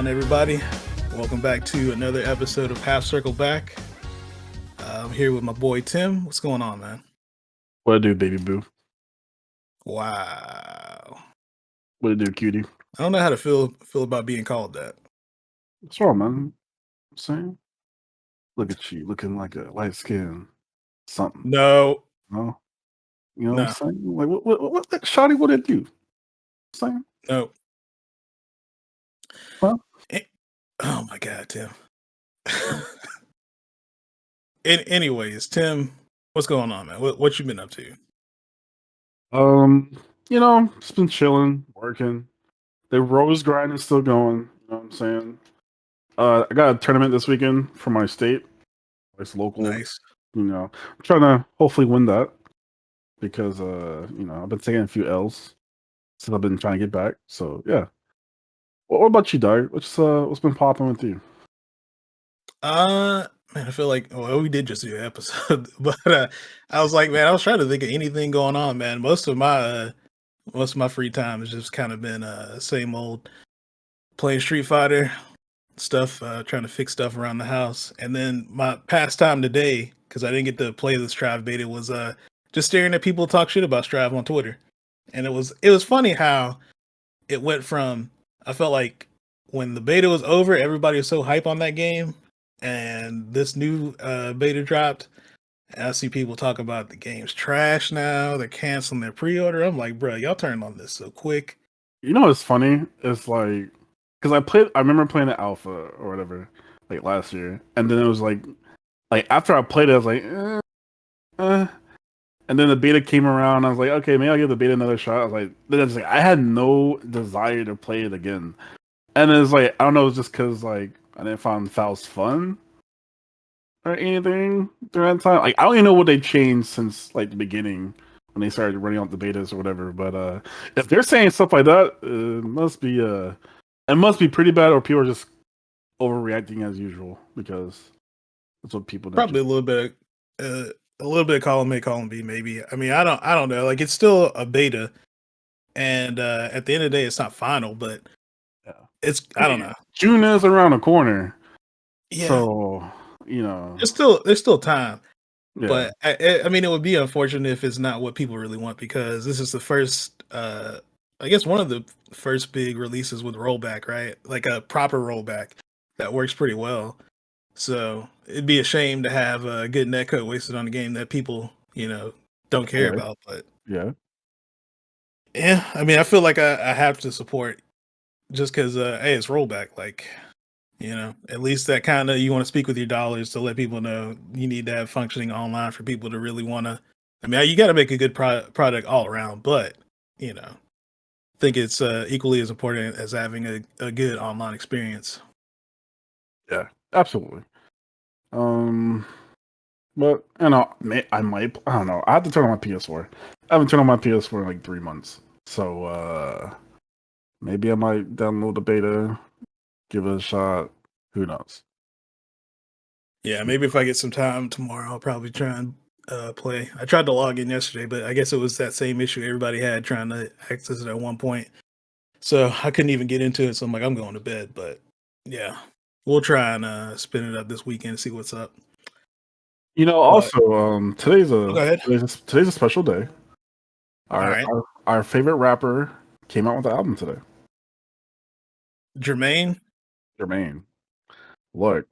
on, everybody? Welcome back to another episode of Half Circle Back. I'm here with my boy Tim. What's going on, man? What it do, baby boo? Wow. What it do, cutie? I don't know how to feel about being called that. What's wrong, man? I'm saying, look at you, looking like a light skin something. No, No, you know what I'm no, saying? Like, what that Shotty? What it do? Saying, no. huh? Eh, Oh my God, Tim. Anyways, Tim, what's going on, man? What you been up to? Um, just been chilling, working. The rose grind is still going. You know what I'm saying? I got a tournament this weekend for my state. It's local. Nice. I'm trying to hopefully win that because I've been taking a few L's since I've been trying to get back. So yeah. What about you, dog? What's been popping with you? Man, I feel like we did just do an episode, but I was like, man, I was trying to think of anything going on, man. Most of my free time has just kind of been same old playing Street Fighter stuff, trying to fix stuff around the house, and then my pastime today because I didn't get to play the Strive beta was just staring at people talk shit about Strive on Twitter, and it was funny how it went from I felt like when the beta was over, everybody was so hype on that game, and this new beta dropped. And I see people talk about the game's trash now. They're canceling their pre-order. I'm like, bro, y'all turned on this so quick. You know what's funny? It's like because I remember playing the alpha or whatever, like last year, and then it was like after I played it, I was like, eh. And then the beta came around. I was like, okay, maybe I'll give the beta another shot. I was like, then it's like I had no desire to play it again, and it's like I don't know, it's just because like I didn't find Faust fun or anything during that time. Like I don't even know what they changed since like the beginning when they started running out the betas or whatever. But if they're saying stuff like that, it must be pretty bad, or people are just overreacting as usual because that's what people Probably naturally. a little bit of column A, column B, maybe. I mean, I don't know. Like it's still a beta, and at the end of the day, it's not final, but Yeah. I don't know. June is around the corner, Yeah, so you know, there's still time, yeah, but I mean, it would be unfortunate if it's not what people really want because this is the first, I guess, one of the first big releases with rollback, right? Like a proper rollback that works pretty well. So it'd be a shame to have a good netcode wasted on a game that people, don't care okay, about. But yeah, yeah, I mean, I feel like I have to support just because, hey, it's rollback. Like, at least that kind of you want to speak with your dollars to let people know you need to have functioning online for people to really want to. I mean, you got to make a good product all around, but I think it's equally as important as having a good online experience. yeah, absolutely. Um, but I don't know. I have to turn on my PS4. I haven't turned on my PS4 in like 3 months, so maybe I might download the beta, give it a shot. Who knows? Yeah, maybe if I get some time tomorrow, I'll probably try and play. I tried to log in yesterday, but I guess it was that same issue everybody had trying to access it at one point. So I couldn't even get into it. So I'm like, I'm going to bed. But yeah, we'll try and spin it up this weekend and see what's up. But Also, go ahead. today's a special day. All Our, right, our our favorite rapper came out with the album today. Jermaine. Jermaine. Look,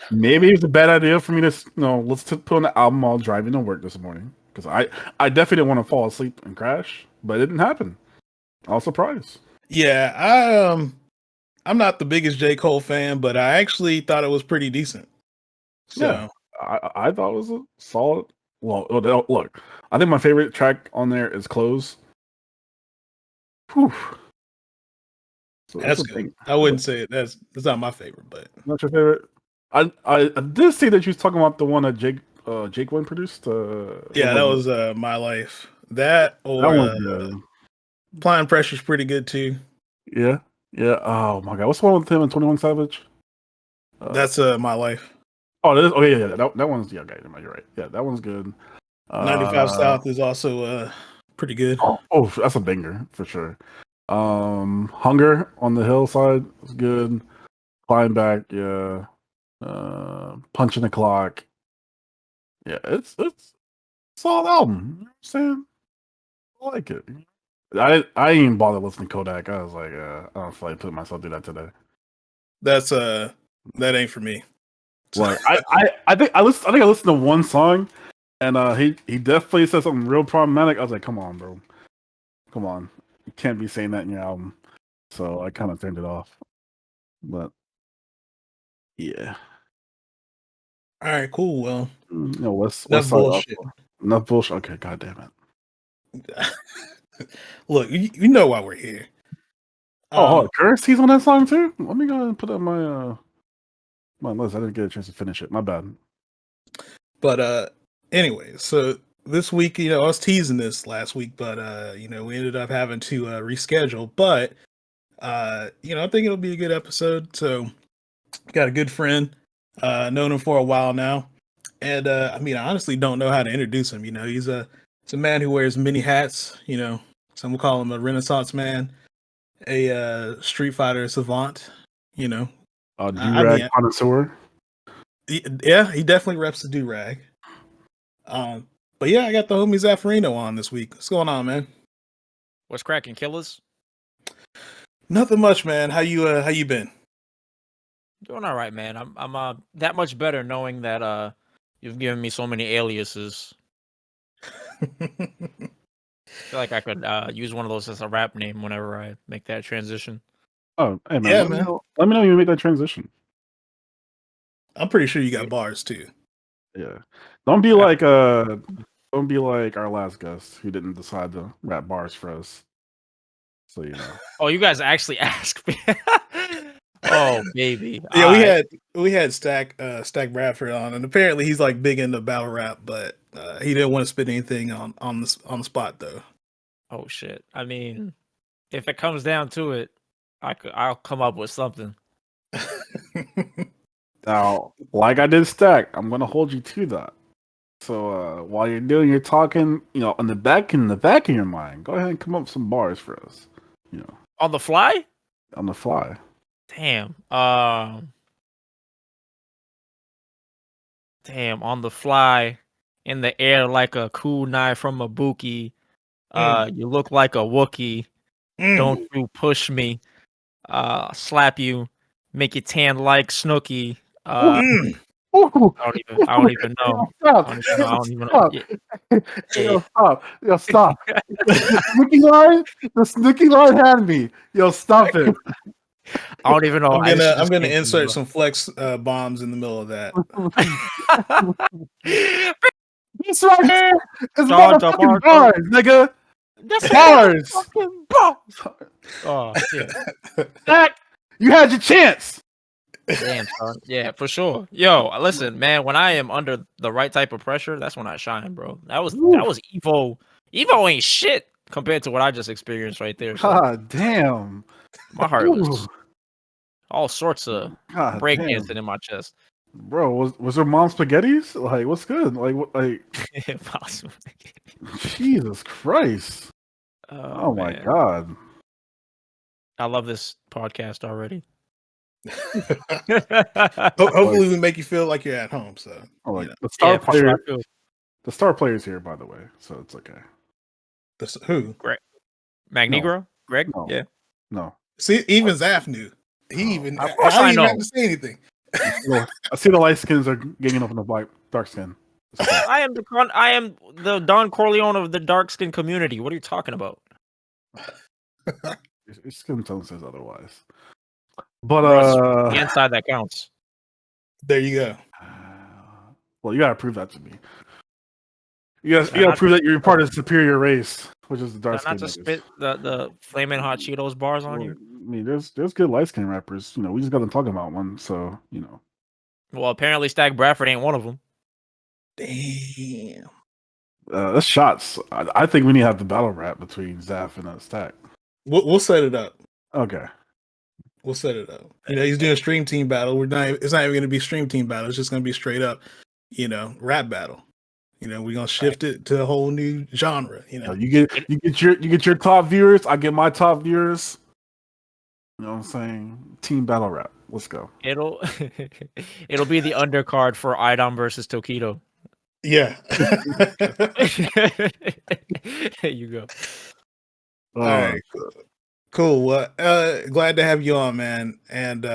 maybe it's a bad idea for me to let's put on the album while driving to work this morning because I definitely didn't want to fall asleep and crash, but it didn't happen. I was surprised. Yeah, I'm not the biggest J. Cole fan, but I actually thought it was pretty decent. Yeah, So I thought it was a solid. Look, I think my favorite track on there is "Close." Whew. So it's that's a good. thing. I wouldn't say it. That's not my favorite, but Not your favorite. I did see that you was talking about the one that Jake One produced. What yeah, was that it? was My Life. That That or one's good. Applying Pressure's pretty good too. Yeah, yeah. Oh my god, what's the one with him and 21 Savage? Uh, That's My Life. oh, that is, oh yeah. That one's okay. You're right. Yeah, that one's good. 95 Uh, South is also pretty good. oh, that's a banger for sure. Hunger on the Hillside was good. Climb Back, yeah. Punching the Clock. Yeah, it's a solid album. You know what I'm saying? I like it. I didn't even bother listening to Kodak. I was like, I don't feel like putting myself through that today. That's that ain't for me. Like I think I listened to one song, and he definitely said something real problematic. I was like, come on, bro, come on, you can't be saying that in your album. So I kind of turned it off. But yeah, All right, cool. Well, no, West enough Side bullshit. also. Enough bullshit. Okay, god damn it. Look, you know why we're here. Oh, hold on. Curse, he's on that song too. Let me go ahead and put up my list. I didn't get a chance to finish it. My bad. But anyway, so this week, I was teasing this last week, but we ended up having to reschedule. But I think it'll be a good episode. So got a good friend, known him for a while now. And I honestly don't know how to introduce him. He's a man who wears many hats, some will call him a Renaissance man, a Street Fighter savant, DuRag Connoisseur. Yeah, he definitely reps the DuRag. But yeah, I got the homie Zaferino on this week. What's going on, man? What's cracking, killers? Nothing much, man. How you been? Doing all right, man. I'm that much better knowing that you've given me so many aliases. I feel like I could use one of those as a rap name whenever I make that transition. Oh, hey man, Yeah, let me know when you make that transition. I'm pretty sure you got bars too. Yeah, don't be like our last guest who didn't decide to rap bars for us. So Oh, you guys actually asked me. Oh, baby. Yeah, we had Stack Bradford on, and apparently he's like big into battle rap, but he didn't want to spit anything on the spot though. Oh shit. I mean, if it comes down to it, I'll come up with something. Now, like I did Stack, I'm gonna hold you to that. So while you're doing your talking, in the back of your mind, go ahead and come up with some bars for us. On the fly? On the fly. Damn. Damn, on the fly, in the air like a kunai from a buki. You look like a Wookiee. Don't you push me. Slap you, make you tan like Snooki. I don't even know. Stop. I don't even know. Yo, stop. Yo, stop. The Snooki line had me. Yo, stop it. I don't even know. I'm gonna insert some flex bombs in the middle of that. This right here is motherfucking bars, nigga. That's bars. Oh shit. Zach, you had your chance. Damn, son. Yeah, for sure. Yo, listen, man. When I am under the right type of pressure, that's when I shine, bro. That was Evo. Evo ain't shit compared to what I just experienced right there. So. God damn. My heart was all sorts of breakdancing in my chest. Bro, was there mom spaghettis? Like, what's good? Like, what? Like, Jesus Christ! Oh my God! I love this podcast already. Hopefully, we make you feel like you're at home. So, the star player, the star player's here, by the way, so it's okay. Who? Greg, Magnegro, no. Greg. No. Yeah. No. See, even Zaf knew. He even. Of course I know. Have to say anything. I see the light skins are ganging up on the dark skin. Okay. I am the Don Corleone of the dark skin community. What are you talking about? Your skin tone says otherwise. But the inside that counts. There you go. Well, you gotta prove that to me. You gotta prove that you're part of the superior race, which is the dark skin. Not to spit the flaming hot Cheetos bars on you. I mean, there's good light skin rappers. We just got them talking about one, so Well, apparently Stack Bradford ain't one of them. Damn. That's shots. I think we need to have the battle rap between Zaf and Stack. We'll set it up. Okay. We'll set it up. He's doing a stream team battle. It's not even going to be stream team battle. It's just going to be straight up, rap battle. You know, we're gonna shift it to a whole new genre. You know, You get your top viewers. I get my top viewers. You know what I'm saying? Team battle rap. Let's go. It'll it'll be the undercard for Idom versus Tokido. yeah. There you go. All right, cool. Well, glad to have you on, man. And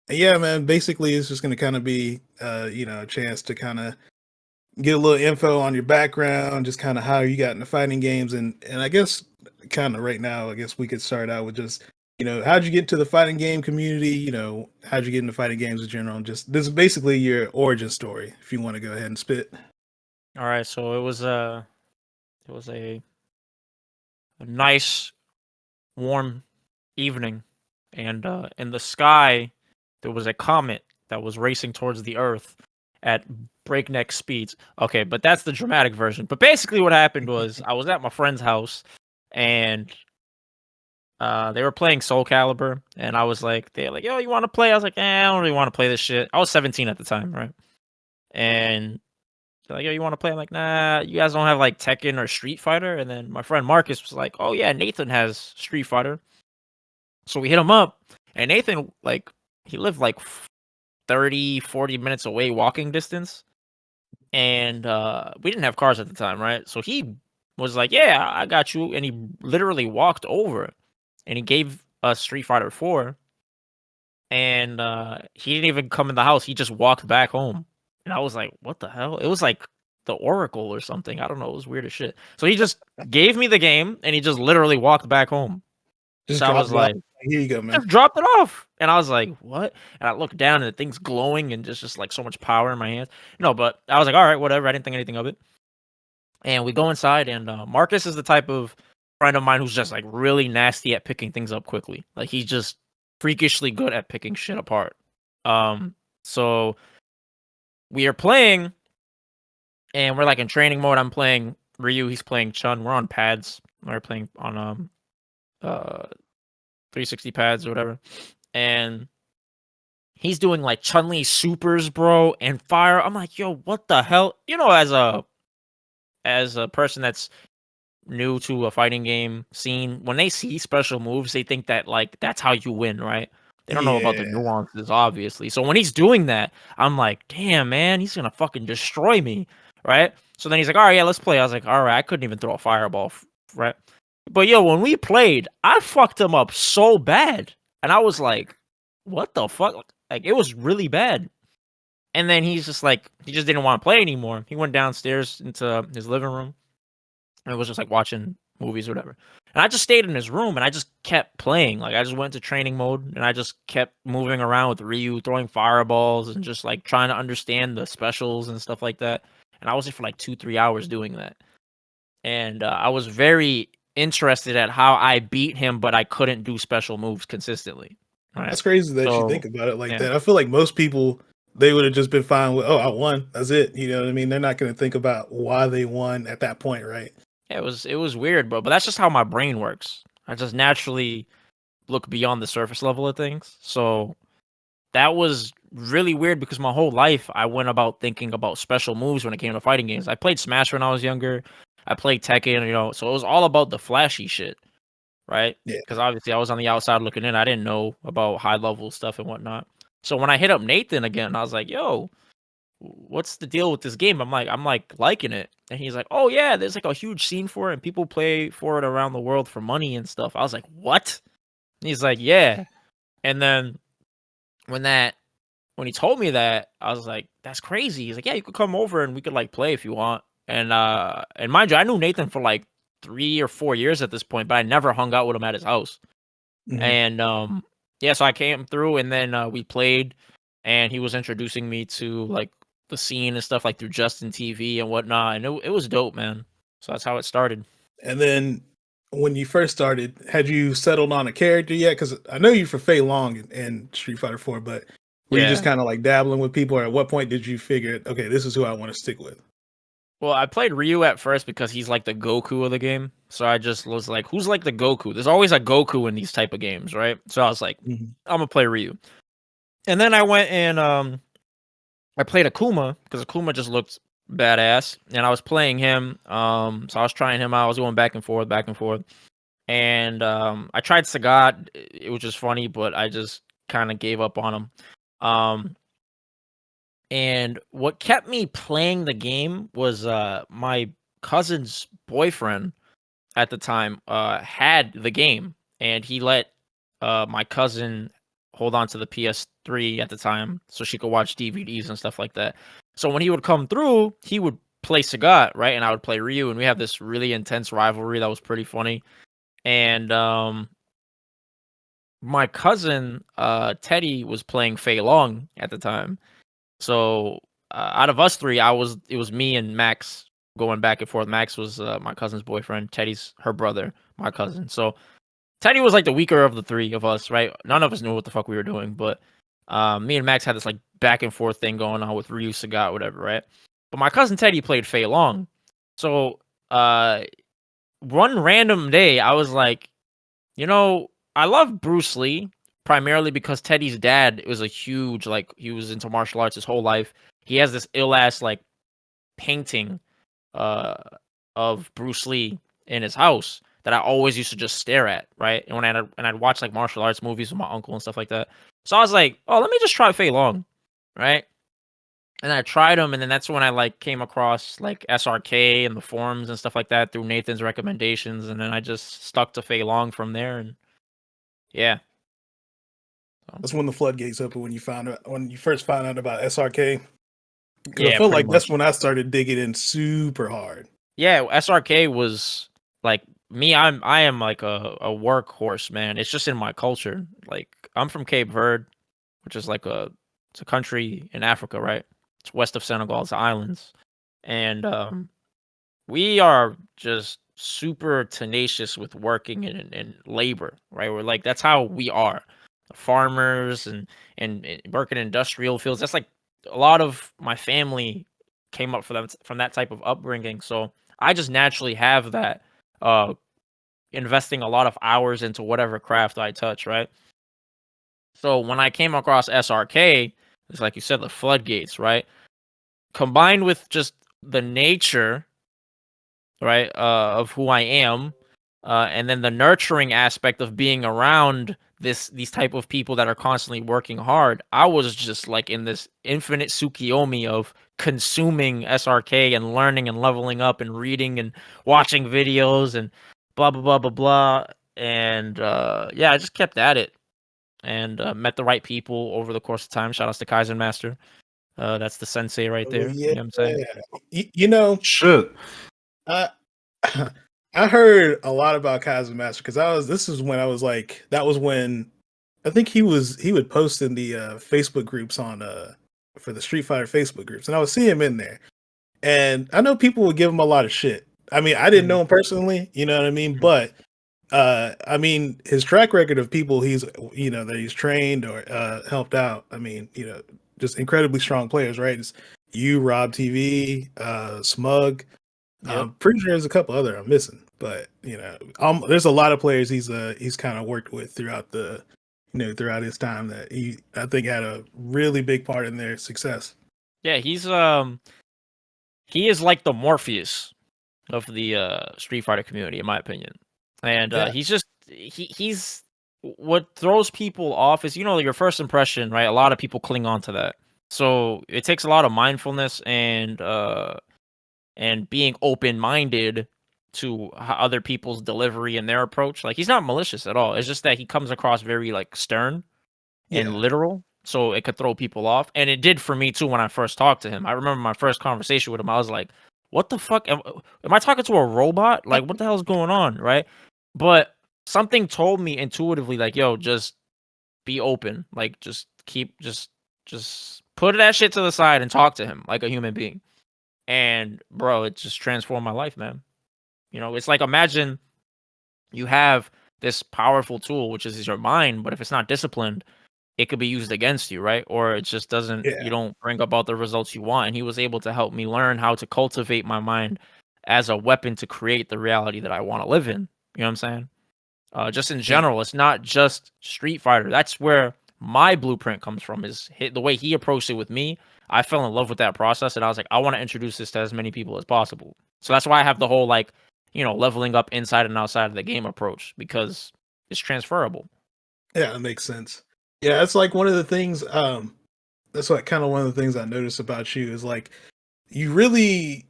yeah, man. Basically, it's just gonna kind of be, you know, a chance to kind of get a little info on your background, just kind of how you got into fighting games, and I guess kind of right now, I guess we could start out with just, you know, how'd you get to the fighting game community? You know, how'd you get into fighting games in general? Just this is basically your origin story. If you want to go ahead and spit. All right, so it was a nice warm evening, and in the sky there was a comet that was racing towards the Earth at breakneck speeds. Okay, but that's the dramatic version. But basically, what happened was I was at my friend's house, and they were playing Soul Calibur, and I was like, they're like, "Yo, you want to play?" I was like, "I don't really want to play this shit." I was 17 at the time, right? And they're like, "Yo, you want to play?" I'm like, "Nah, you guys don't have like Tekken or Street Fighter." And then my friend Marcus was like, "Oh yeah, Nathan has Street Fighter." So we hit him up, and Nathan, like, he lived like 30, 40 minutes away walking distance. And we didn't have cars at the time, right? So he was like, "Yeah, I got you." And he literally walked over and he gave us Street Fighter 4. And he didn't even come in the house. He just walked back home. And I was like, "What the hell?" It was like the Oracle or something. I don't know. It was weird as shit. So he just gave me the game and he just literally walked back home. Just So I was like, here you go, man. just dropped it off. And I was like, "What?" And I looked down and the thing's glowing and just like so much power in my hands. No, but I was like, "All right, whatever." I didn't think anything of it. And we go inside, and Marcus is the type of friend of mine who's just like really nasty at picking things up quickly. Like he's just freakishly good at picking shit apart. So we are playing, and we're like in training mode. I'm playing Ryu, he's playing Chun. We're on pads. We're playing on 360 pads or whatever. And he's doing like Chun-Li supers, bro, and fire. I'm like, "Yo, what the hell?" You know, as a person that's new to a fighting game scene, when they see special moves, they think that like that's how you win, right? They don't know about the Yeah. nuances, obviously. So when he's doing that, I'm like, "Damn, man, he's gonna fucking destroy me," right? So then he's like, "All right, yeah, let's play." I was like, "All right," I couldn't even throw a fireball, right? But yo, when we played, I fucked him up so bad, and I was like, "What the fuck?" Like it was really bad. And then he's just like, he just didn't want to play anymore. He went downstairs into his living room and was just like watching movies or whatever. And I just stayed in his room and I just kept playing. Like I just went to training mode and I just kept moving around with Ryu, throwing fireballs and just like trying to understand the specials and stuff like that. And I was there for like 2-3 hours doing that. And I was very interested at how I beat him, but I couldn't do special moves consistently. Right. That's crazy that you So think about it like yeah. that. I feel like most people, they would have just been fine with, "Oh, I won. That's it." You know what I mean? They're not going to think about why they won at that point, right? Yeah, it was weird, bro. But that's just how my brain works. I just naturally look beyond the surface level of things. So that was really weird because my whole life I went about thinking about special moves when it came to fighting games. I played Smash when I was younger. I played Tekken, you know, so it was all about the flashy shit, right? Yeah. Because obviously I was on the outside looking in. I didn't know about high level stuff and whatnot. So when I hit up Nathan again, I was like, "Yo, what's the deal with this game?" I'm like liking it. And he's like, "Oh yeah, there's like a huge scene for it and people play for it around the world for money and stuff." I was like, "What?" And he's like, "Yeah." And then when he told me that, I was like, "That's crazy." He's like, "Yeah, you could come over and we could like play if you want." And mind you, I knew Nathan for like 3 or 4 years at this point, but I never hung out with him at his house. Mhm. And yeah, so I came through and then we played and he was introducing me to like the scene and stuff like through Justin TV and whatnot. And it was dope, man. So that's how it started. And then when you first started, had you settled on a character yet? Because I know you for Fei Long in Street Fighter 4, but were you just Yeah. kind of like dabbling with people, or at what point did you figure, okay, this is who I want to stick with? Well, I played Ryu at first because he's like the Goku of the game. So I just was like, who's like the Goku? There's always a Goku in these type of games, right? So I was like, Mhm. I'm gonna play Ryu. And then I went and I played Akuma because Akuma just looked badass, and I was playing him. So I was trying him out. I was going back and forth, and I tried Sagat. It was just funny, but I just kind of gave up on him. And what kept me playing the game was my cousin's boyfriend at the time had the game, and he let my cousin hold on to the PS3 at the time so she could watch DVDs and stuff like that. So when he would come through, he would play Sagat, right? And I would play Ryu, and we have this really intense rivalry that was pretty funny. And my cousin Teddy was playing Fei Long at the time. So out of us three, it was me and Max going back and forth. Max was my cousin's boyfriend. Teddy's her brother, my cousin. So Teddy was like the weaker of the three of us, right? None of us knew what the fuck we were doing, but me and Max had this like back and forth thing going on with Ryu, Sagat, whatever, right? But my cousin Teddy played Fei Long. So one random day, I was like, you know, I love Bruce Lee primarily because Teddy's dad was a huge, like, he was into martial arts his whole life. He has this ill ass like painting of Bruce Lee in his house that I always used to just stare at, right? And I'd watch like martial arts movies with my uncle and stuff like that. So I was like, oh, let me just try Fei Long, right? And I tried him, and then that's when I like came across like SRK and the forums and stuff like that through Nathan's recommendations, and then I just stuck to Fei Long from there, and yeah. That's when the floodgates opened when you first found out about SRK. Yeah, I felt like pretty that's much. when I started digging in super hard. Yeah, SRK was like me. I am like a workhorse, man. It's just in my culture. Like I'm from Cape Verde, which is like it's a country in Africa, right? It's west of Senegal. It's islands, and we are just super tenacious with working and labor, right? We're like that's how we are, farmers and working in industrial fields. That's like a lot of my family came up from that type of upbringing. So I just naturally have that investing a lot of hours into whatever craft I touch, right? So when I came across SRK, it's like you said, the floodgates, right? Combined with just the nature, right, of who I am, and then the nurturing aspect of being around these type of people that are constantly working hard. I was just like in this infinite Tsukiyomi of consuming SRK and learning and leveling up and reading and watching videos and blah blah blah blah blah. And yeah, I just kept at it and met the right people over the course of time. Shout outs to Kaizen Master. That's the sensei right Oh, there. yeah. You know what I'm saying? You know, Shit. I I heard a lot about Kaizen Master because this is when I was like, that was when I think he would post in the Facebook groups on for the Street Fighter Facebook groups, and I would see him in there. And I know people would give him a lot of shit. I mean, I didn't know him personally, you know what I mean? But I mean, his track record of people that he's trained or helped out, I mean, just incredibly strong players, right? It's you, Rob TV, Smug. Yep. I'm pretty sure there's a couple other I'm missing, but there's a lot of players he's kind of worked with throughout throughout his time that I think had a really big part in their success. Yeah, he is like the Morpheus of the Street Fighter community, in my opinion. And Yeah. he's what throws people off is your first impression, right? A lot of people cling on to that. So it takes a lot of mindfulness and being open minded to other people's delivery and their approach. Like he's not malicious at all. It's just that he comes across very like stern and literal, so it could throw people off. And it did for me too when I first talked to him. I remember my first conversation with him. I was like, "What the fuck? Am I talking to a robot? Like, what the hell's going on?" Right? But something told me intuitively, like, "Yo, just be open. Like, just just put that shit to the side and talk to him like a human being." And bro, it just transformed my life, man. It's like imagine you have this powerful tool, which is your mind, but if it's not disciplined, it could be used against you, right? Or it just doesn't, you don't bring about the results you want. And he was able to help me learn how to cultivate my mind as a weapon to create the reality that I want to live in. You know what I'm saying? Just in general, it's not just Street Fighter. That's where my blueprint comes from, is the way he approached it with me. I fell in love with that process, and I was like, I want to introduce this to as many people as possible. So that's why I have the whole like, leveling up inside and outside of the game approach, because it's transferable. Yeah, that makes sense. Yeah, that's like one of the things. That's like kind of one of the things I noticed about you is like you really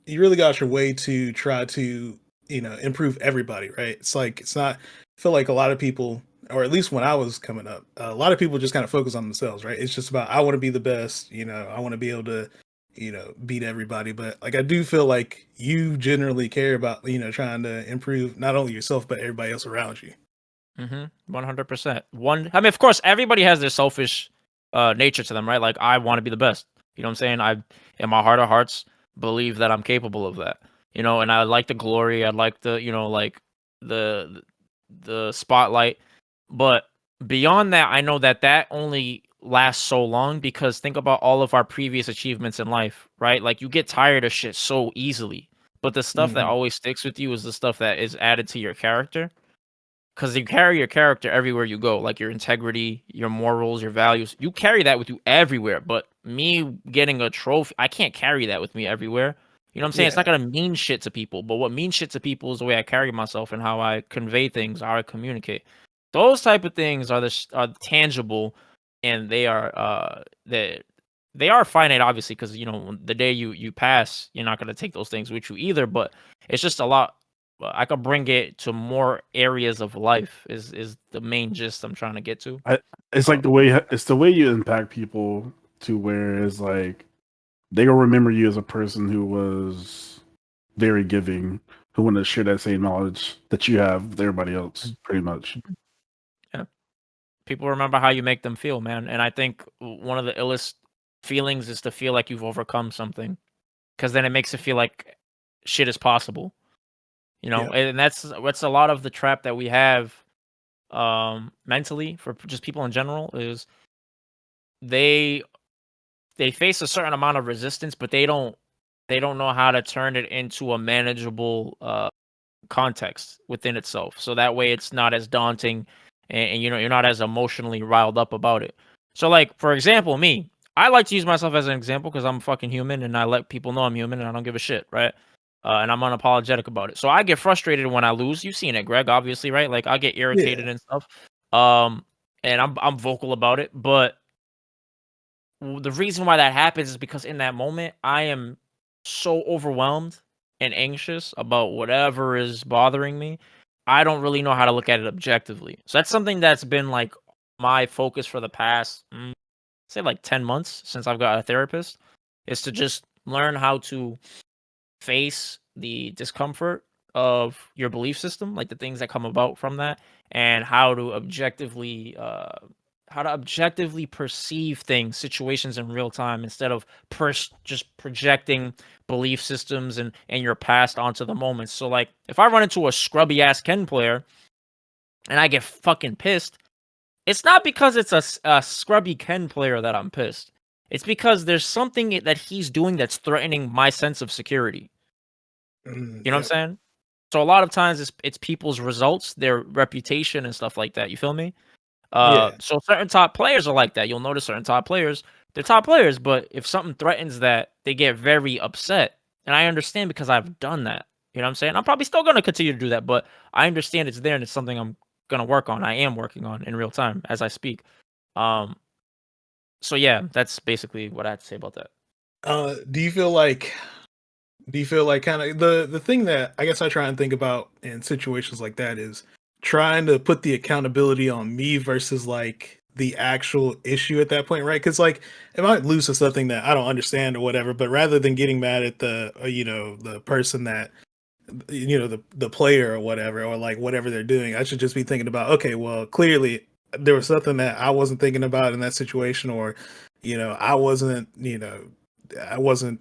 you really got your way to try to improve everybody, right? It's like it's not. I feel like a lot of people, or at least when I was coming up, a lot of people just kind of focus on themselves, right? It's just about I want to be the best, I want to be able to beat everybody. But like I do feel like you generally care about trying to improve not only yourself but everybody else around you. 100%. I mean, of course, everybody has their selfish nature to them, right? Like, I want to be the best. You know what I'm saying? I, in my heart of hearts, believe that I'm capable of that. And I like the glory. I like the, like the the spotlight. But beyond that, I know that that only lasts so long, because think about all of our previous achievements in life, right? Like, you get tired of shit so easily. But the stuff that Hmm. always sticks with you is the stuff that is added to your character, because you carry your character everywhere you go, like your integrity, your morals, your values. You carry that with you everywhere. But me getting a trophy, I can't carry that with me everywhere. You know what I'm saying? It's not Yeah, gonna mean shit to people. But what means shit to people is the way I carry myself and how I convey things, how I communicate. Those type of things are tangible, and they are finite, obviously, because the day you pass, you're not gonna take those things with you either. But it's just a lot. I could bring it to more areas of life, is the main gist I'm trying to get to. It's like Um, the way you impact people, to where it's like they will remember you as a person who was very giving, who wanted to share that same knowledge that you have with everybody else, pretty much. yeah. People remember how you make them feel, man. And I think one of the illest feelings is to feel like you've overcome something, because then it makes it feel like shit is possible. yeah, And that's a lot of the trap that we have mentally, for just people in general, is they they face a certain amount of resistance, but they don't know how to turn it into a manageable context within itself. So that way it's not as daunting, and you're not as emotionally riled up about it. So, like, for example, me, I like to use myself as an example because I'm fucking human, and I let people know I'm human and I don't give a shit, right? And I'm unapologetic about it. So I get frustrated when I lose. You've seen it, Greg, obviously, right? Like, I get irritated yeah. and stuff. Um, and I'm vocal about it, but the reason why that happens is because in that moment I am so overwhelmed and anxious about whatever is bothering me. I don't really know how to look at it objectively. So that's something that's been like my focus for the past, say, like 10 months since I've got a therapist, is to just learn how to face the discomfort of your belief system, like the things that come about from that, and how to objectively perceive things, situations in real time, instead of just projecting belief systems and your past onto the moment. So, like, if I run into a scrubby ass Ken player and I get fucking pissed, it's not because it's a scrubby Ken player that I'm pissed. It's because there's something that he's doing that's threatening my sense of security. You know what I'm Yep. saying? So a lot of times it's people's results, their reputation and stuff like that. You feel me? Yeah. So certain top players are like that. You'll notice certain top players, they're top players, but if something threatens that, they get very upset. And I understand, because I've done that. You know what I'm saying? I'm probably still gonna continue to do that, but I understand it's there and it's something I'm gonna work on. I am working on in real time as I speak. Um, so yeah, that's basically what I have to say about that. Do you feel like kind of the thing that I guess I try and think about in situations like that is trying to put the accountability on me versus like the actual issue at that point, right? Because like if I lose to something that I don't understand or whatever, but rather than getting mad at the the person that the player or whatever, or like whatever they're doing, I should just be thinking about, okay, well, clearly there was something that I wasn't thinking about in that situation, or I wasn't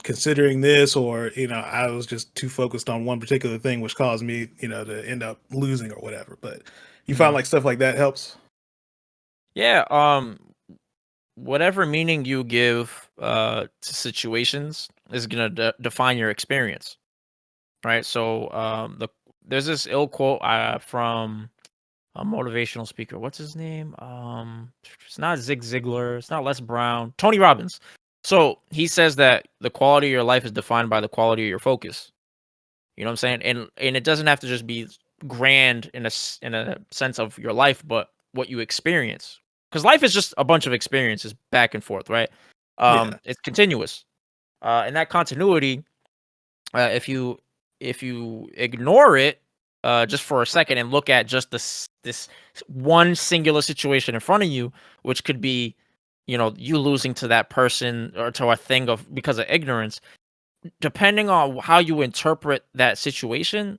considering this, or I was just too focused on one particular thing which caused me to end up losing or whatever. But you find Mhm. like stuff like that helps. Yeah. Whatever meaning you give to situations is gonna define your experience, right? So there's this ill quote from a motivational speaker. What's his name? It's not Zig Ziglar. It's not Les Brown. Tony Robbins. So he says that the quality of your life is defined by the quality of your focus. You know what I'm saying? And it doesn't have to just be grand in a sense of your life, but what you experience. Because life is just a bunch of experiences back and forth, right? Yeah. It's continuous. And that continuity, if you ignore it just for a second and look at just this one singular situation in front of you, which could be, you losing to that person or to a thing of because of ignorance, depending on how you interpret that situation,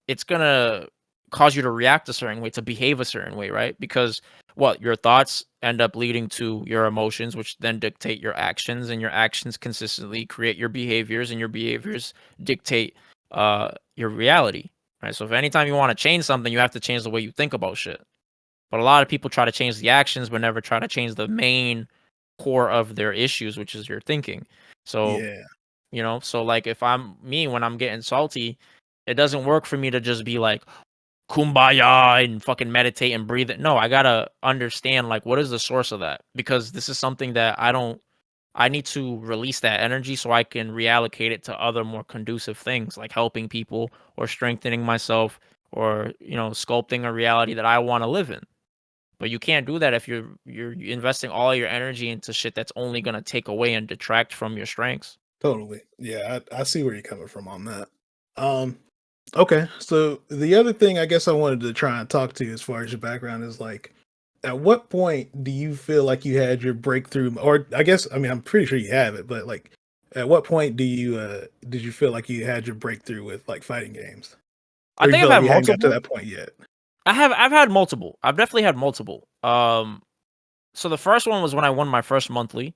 it's gonna cause you to react a certain way, to behave a certain way, right? Because what your thoughts end up leading to your emotions, which then dictate your actions, and your actions consistently create your behaviors, and your behaviors dictate your reality, right? So if anytime you want to change something, you have to change the way you think about shit. But a lot of people try to change the actions, but never try to change the main core of their issues, which is your thinking. So Yeah. so like if I'm me when I'm getting salty, it doesn't work for me to just be like kumbaya and fucking meditate and breathe it. No, I gotta understand like what is the source of that, because this is something that I need to release that energy so I can reallocate it to other more conducive things like helping people or strengthening myself or sculpting a reality that I want to live in. But you can't do that if you're investing all your energy into shit that's only gonna take away and detract from your strengths. Totally. Yeah, I see where you're coming from on that. Um, okay. So the other thing I guess I wanted to try and talk to you as far as your background is like, at what point do you feel like you had your breakthrough? Or I guess I mean I'm pretty sure you have it, but like, at what point did you feel like you had your breakthrough with like fighting games, I or you think feel I've like had you hadn't got to multiple. that point yet? I've had multiple. I've definitely had multiple. So the first one was when I won my first monthly.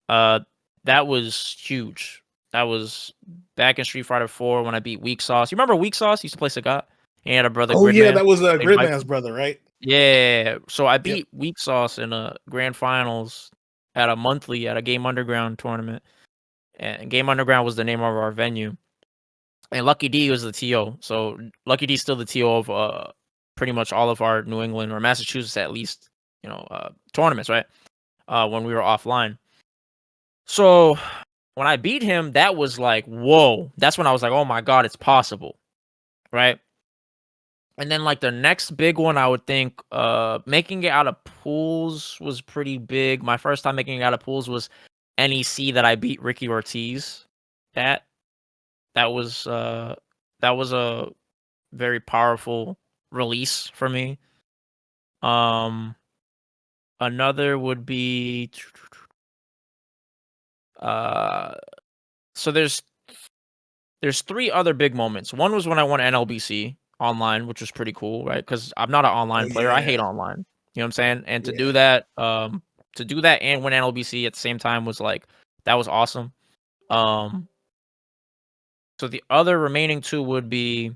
Uh, that was huge. That was back in Street Fighter 4 when I beat Weak Sauce. You remember Weak Sauce? He used to play Sagat. He had a brother Oh yeah, Gridman. that was Played Gridman's Viper. brother, right? Yeah. So I Yep. beat Weak Sauce in a grand finals at a monthly at a Game Underground tournament. And Game Underground was the name of our venue. And Lucky D was the TO. So Lucky D is still the TO of pretty much all of our New England or Massachusetts at least, tournaments, right? When we were offline. So when I beat him, that was like, whoa. That's when I was like, oh my God, it's possible. Right. And then like the next big one, I would think making it out of pools was pretty big. My first time making it out of pools was NEC that I beat Ricky Ortiz. That that was uh that was a very powerful release for me. Um Another would be uh so there's three other big moments. One was when I won NLBC online, which was pretty cool, right? Because I'm not an Oh online player. I yeah, hate online. You know what I'm saying? And yeah. to do that and win NLBC at the same time was like that was awesome. Um so the other remaining two would be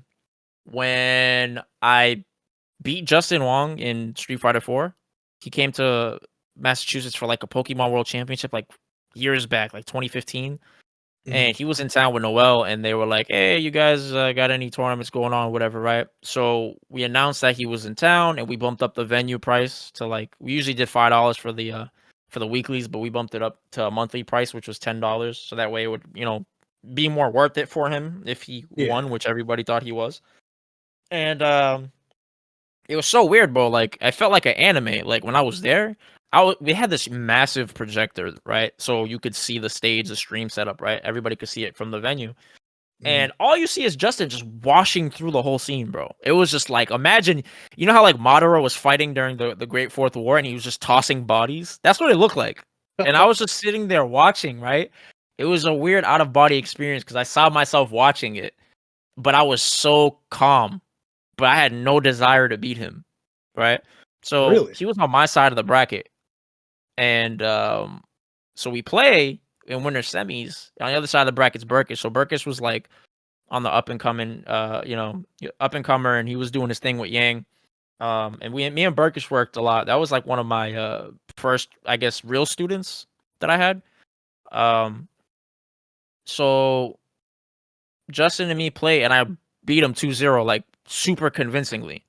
when I beat Justin Wong in Street Fighter 4. He came to Massachusetts for like a Pokemon World Championship like years back, like 2015. Mhm. And he was in town with Noel, and they were like, "Hey, you guys got any tournaments going on, whatever, right?" So we announced that he was in town, and we bumped up the venue price to like we usually did $5 for the weeklies, but we bumped it up to a monthly price, which was $10. So that way it would be more worth it for him if he Yeah. won, which everybody thought he was. And it was so weird, bro. Like I felt like an anime. Like when I was there, we had this massive projector, right? So you could see the stage, the stream setup, right? Everybody could see it from the venue. Mhm. And all you see is Justin just washing through the whole scene, bro. It was just like imagine, how like Madara was fighting during the Great Fourth War and he was just tossing bodies. That's what it looked like. And I was just sitting there watching, right? It was a weird out of body experience because I saw myself watching it, but I was so calm, but I had no desire to beat him, right? So Really? he was on my side of the bracket, and so we play in winter semis. On the other side of the bracket's Burkish. So Burkish was like on the up and coming, up and comer, and he was doing his thing with Yang. And me and Burkish worked a lot. That was like one of my first, I guess, real students that I had. Um, so Justin and me play, and I beat him 2-0, like super convincingly,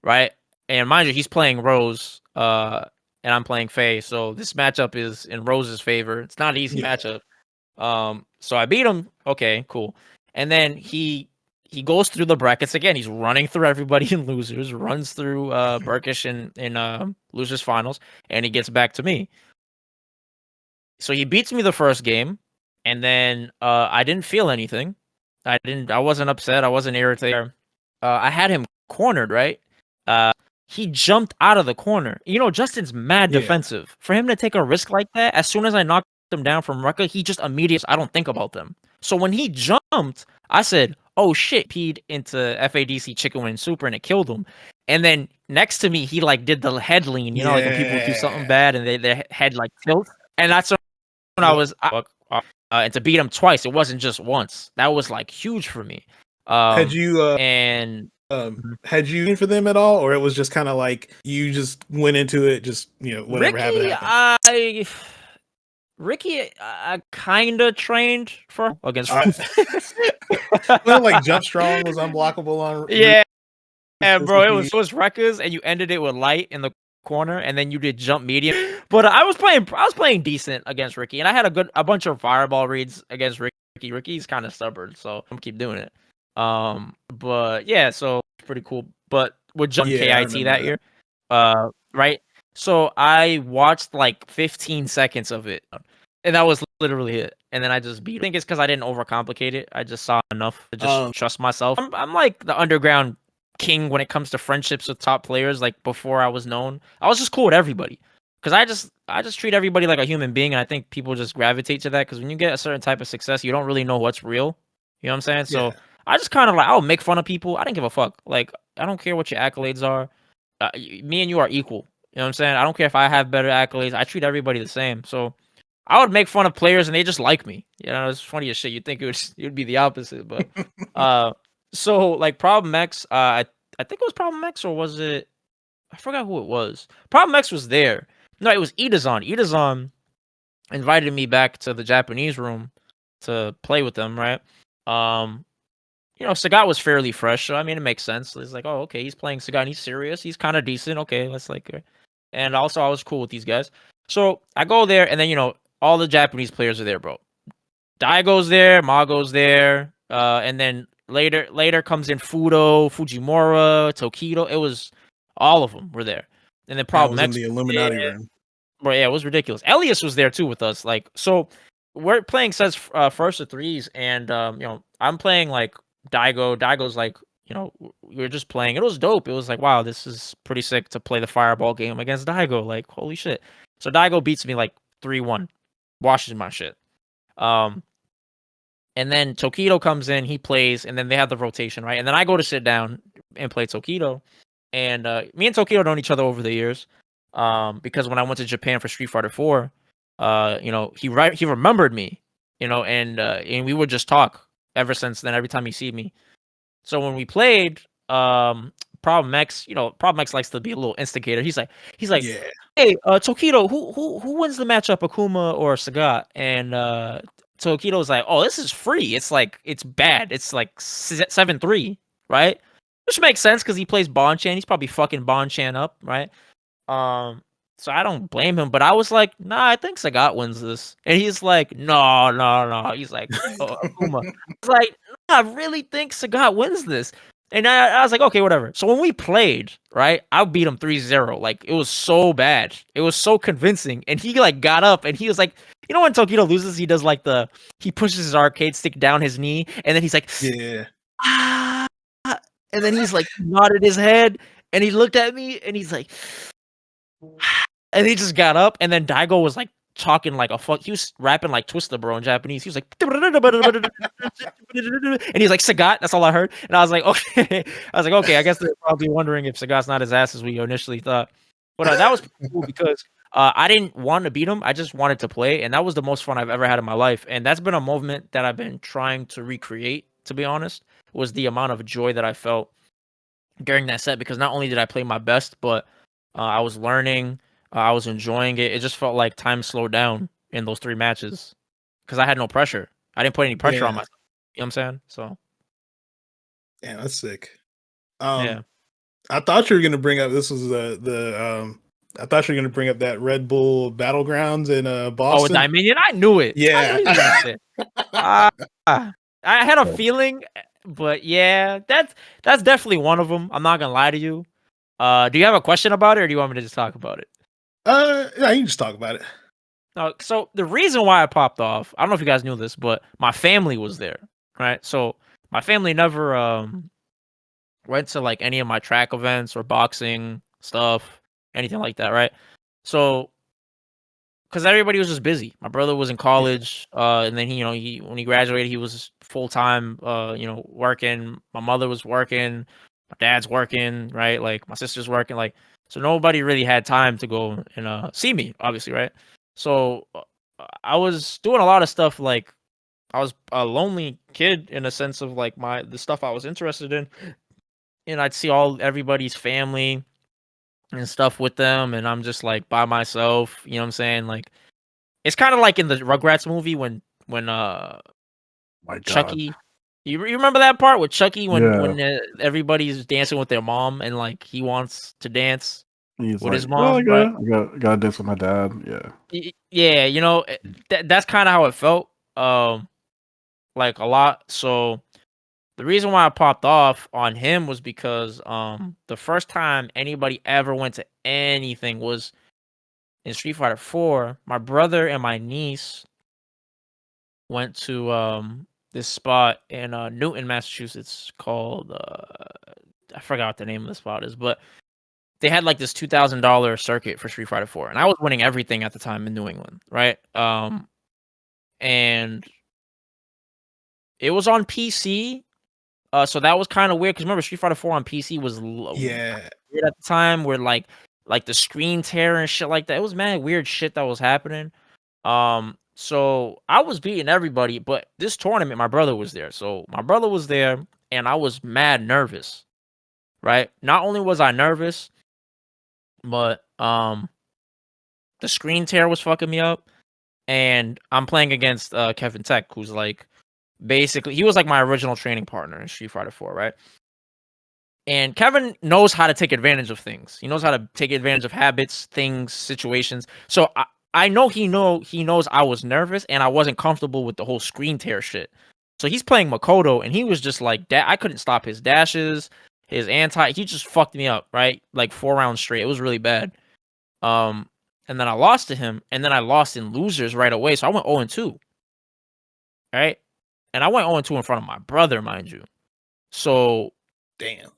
right? And mind you, he's playing Rose. and I'm playing Faye. So this matchup is in Rose's favor. It's not an easy matchup. So I beat him. Okay, cool. And then he goes through the brackets again. He's running through everybody in losers, runs through Burkish in losers finals, and he gets back to me. So he beats me the first game, and then I didn't feel anything. I wasn't upset. I wasn't irritated. I had him cornered, right? He jumped out of the corner. You know, Justin's mad defensive. For him to take a risk like that, as soon as I knocked him down from Rucka, he just immediately, I don't think about them. So when he jumped, I said, oh shit, peed into FADC Chicken Wing Super and it killed him. And then next to me, he like did the head lean, you know, like when people do something bad and their head like tilts. And that's when I was, and to beat him twice, it wasn't just once. That was like huge for me. Had you had you in for them at all, or it was just kind of like you just went into it, just whatever happened? Ricky, I kind of trained for against. Well, like Jump Strong was unblockable on. Yeah, bro, it was Rekkers, and you ended it with light in the corner, and then you did jump medium. But I was playing decent against Ricky, and I had a bunch of fireball reads against Ricky. Ricky's kind of stubborn, so I'm gonna keep doing it. But yeah, so pretty cool. But with Jump KIT that year, right? So I watched like 15 seconds of it, and that was literally it. And then I just beat. I think it's because I didn't overcomplicate it. I just saw enough to just trust myself. I'm like the underground king when it comes to friendships with top players. Like before I was known, I was just cool with everybody because I just treat everybody like a human being, and I think people just gravitate to that because when you get a certain type of success, you don't really know what's real. You know what I'm saying? So I just kind of like I'll make fun of people. I didn't give a fuck. Like I don't care what your accolades are. Me and you are equal. You know what I'm saying? I don't care if I have better accolades. I treat everybody the same. So I would make fun of players and they just like me. You know, it's funny as shit. You'd think it would be the opposite, but so like Problem X, I think it was Problem X or was it? I forgot who it was. Problem X was there. No, it was Idazon. Idazon invited me back to the Japanese room to play with them, right? Sagat was fairly fresh, so I mean it makes sense. It's like, oh, okay, he's playing Sagat and he's serious. He's kind of decent. Okay, let's like, and also I was cool with these guys. So I go there, and then all the Japanese players are there, bro. Daigo's there, Mago's there, and then later comes in Fudo, Fujimura, Tokido. It was all of them were there, and then Problem X in the Illuminati room. Bro, yeah, it was ridiculous. Elias was there too with us. Like, so we're playing sets first of threes, and I'm playing like Daigo. Daigo's like, we were just playing. It was dope. It was like, wow, this is pretty sick to play the fireball game against Daigo. Like, holy shit. So Daigo beats me like 3-1, washes my shit. And then Tokido comes in, he plays, and then they have the rotation, right? And then I go to sit down and play Tokido. And me and Tokido known each other over the years. Because when I went to Japan for Street Fighter 4, he remembered me, and we would just talk ever since then. Every time he see me, so when we played, Problem X, Problem X likes to be a little instigator. He's like, yeah. Hey, Tokido, who wins the matchup, Akuma or Sagat? And Tokido's like, oh, this is free. It's like it's bad. It's like 7-3, right? Which makes sense because he plays Bonchan. He's probably fucking Bonchan up, right? So I don't blame him, but I was like, nah, I think Sagat wins this. And he's like, no. He's like, oh, Akuma. I was like, nah, I really think Sagat wins this. And I was like, okay, whatever. So when we played, right, I beat him 3-0. Like, it was so bad. It was so convincing. And he, like, got up, and he was like, when Tokido loses, he does, like, he pushes his arcade stick down his knee, and then he's like, yeah. Ah. And then he's, like, nodded his head, and he looked at me, and he's like, and he just got up, and then Daigo was, like, talking like a fuck. He was rapping like Twister Bro in Japanese. He was like, and he's like, Sagat. That's all I heard. And I was like, okay. I guess they're probably wondering if Sagat's not as ass as we initially thought. But that was cool because I didn't want to beat him. I just wanted to play, and that was the most fun I've ever had in my life. And that's been a moment that I've been trying to recreate. To be honest, was the amount of joy that I felt during that set because not only did I play my best, but I was learning. I was enjoying it. It just felt like time slowed down in those 3 matches because I had no pressure. I didn't put any pressure on myself. You know what I'm saying? So, yeah, that's sick. Yeah. I thought you were gonna bring up this was the I thought you were gonna bring up that Red Bull Battlegrounds in Oh, Boston. Dominion, I knew it. I Yeah. knew you were gonna say it. I had a feeling, but yeah, that's definitely one of them. I'm not gonna lie to you. Do you have a question about it, or do you want me to just talk about it? Yeah, you can just talk about it. So the reason why I popped off, I don't know if you guys knew this, but my family was there, right? So my family never went to like any of my track events or boxing stuff, anything like that, right? So because everybody was just busy. My brother was in college, and then he when he graduated, he was full time, working. My mother was working, my dad's working, right? Like my sister's working, like so nobody really had time to go and see me, obviously, right? So I was doing a lot of stuff like I was a lonely kid in a sense of like the stuff I was interested in, and I'd see everybody's family and stuff with them, and I'm just like by myself. You know what I'm saying? Like it's kind of like in the Rugrats movie when My God. Chucky. You remember that part with Chucky when Yeah. when everybody's dancing with their mom and like he wants to dance He's with like, his well, mom, right? I gotta dance with my dad. Yeah. Yeah, that's kind of how it felt. Like a lot. So the reason why I popped off on him was because the first time anybody ever went to anything was in Street Fighter 4. My brother and my niece went to this spot in Newton, Massachusetts called I forgot what the name of the spot is, but they had like this $2,000 circuit for Street Fighter 4, and I was winning everything at the time in New England, right? And it was on PC. So that was kind of weird because remember Street Fighter 4 on PC was Yeah. weird at the time, where like the screen tear and shit like that. It was mad weird shit that was happening. So I was beating everybody, but this tournament, my brother was there. So my brother was there, and I was mad nervous, right? Not only was I nervous, but the screen tear was fucking me up, and I'm playing against Kevin Tech, who's like basically he was like my original training partner in Street Fighter 4, right? And Kevin knows how to take advantage of things. He knows how to take advantage of habits, things, situations. So I know he knows I was nervous and I wasn't comfortable with the whole screen tear shit. So he's playing Makoto and he was just like I couldn't stop his dashes, his he just fucked me up, right? Like 4 rounds straight. It was really bad. And then I lost to him, and then I lost in losers right away. So I went 0-2. Right? And I went 0-2 in front of my brother, mind you. So Damn.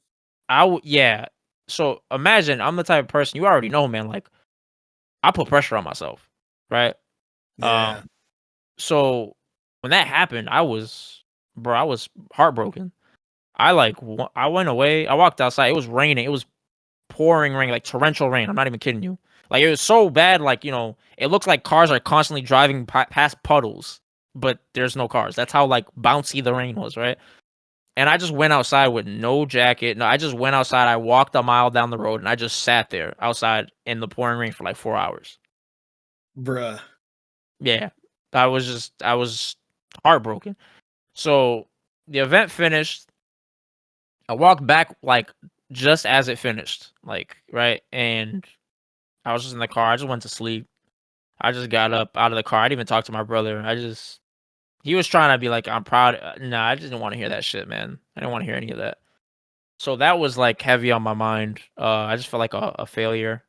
yeah. So imagine I'm the type of person you already know, man. Like I put pressure on myself, right? Yeah. So when that happened, I was heartbroken. I went away. I walked outside. It was raining. It was pouring rain, like torrential rain. I'm not even kidding you. Like it was so bad. Like it looks like cars are constantly driving past puddles, but there's no cars. That's how like bouncy the rain was, right? And I just went outside with no jacket. No, I just went outside. I walked a mile down the road and I just sat there outside in the pouring rain for like 4 hours. Bruh. Yeah. I was heartbroken. So the event finished. I walked back like just as it finished. Like, right? And I was just in the car. I just went to sleep. I just got up out of the car. I didn't even talk to my brother. He was trying to be like, I'm proud. Nah, I just didn't want to hear that shit, man. I didn't want to hear any of that. So that was like heavy on my mind. I just felt like a failure.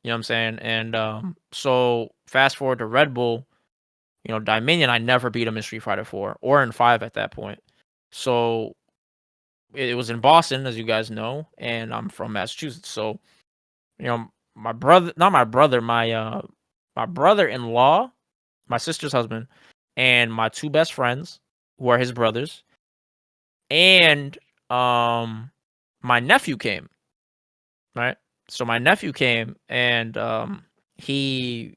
You know what I'm saying? And so fast forward to Red Bull, Dominion, I never beat him in Street Fighter 4 or in 5 at that point. So it was in Boston, as you guys know, and I'm from Massachusetts. So, my brother, not my brother, my brother-in-law, my sister's husband, and my two best friends, who are his brothers, and my nephew came. Right? So my nephew came and he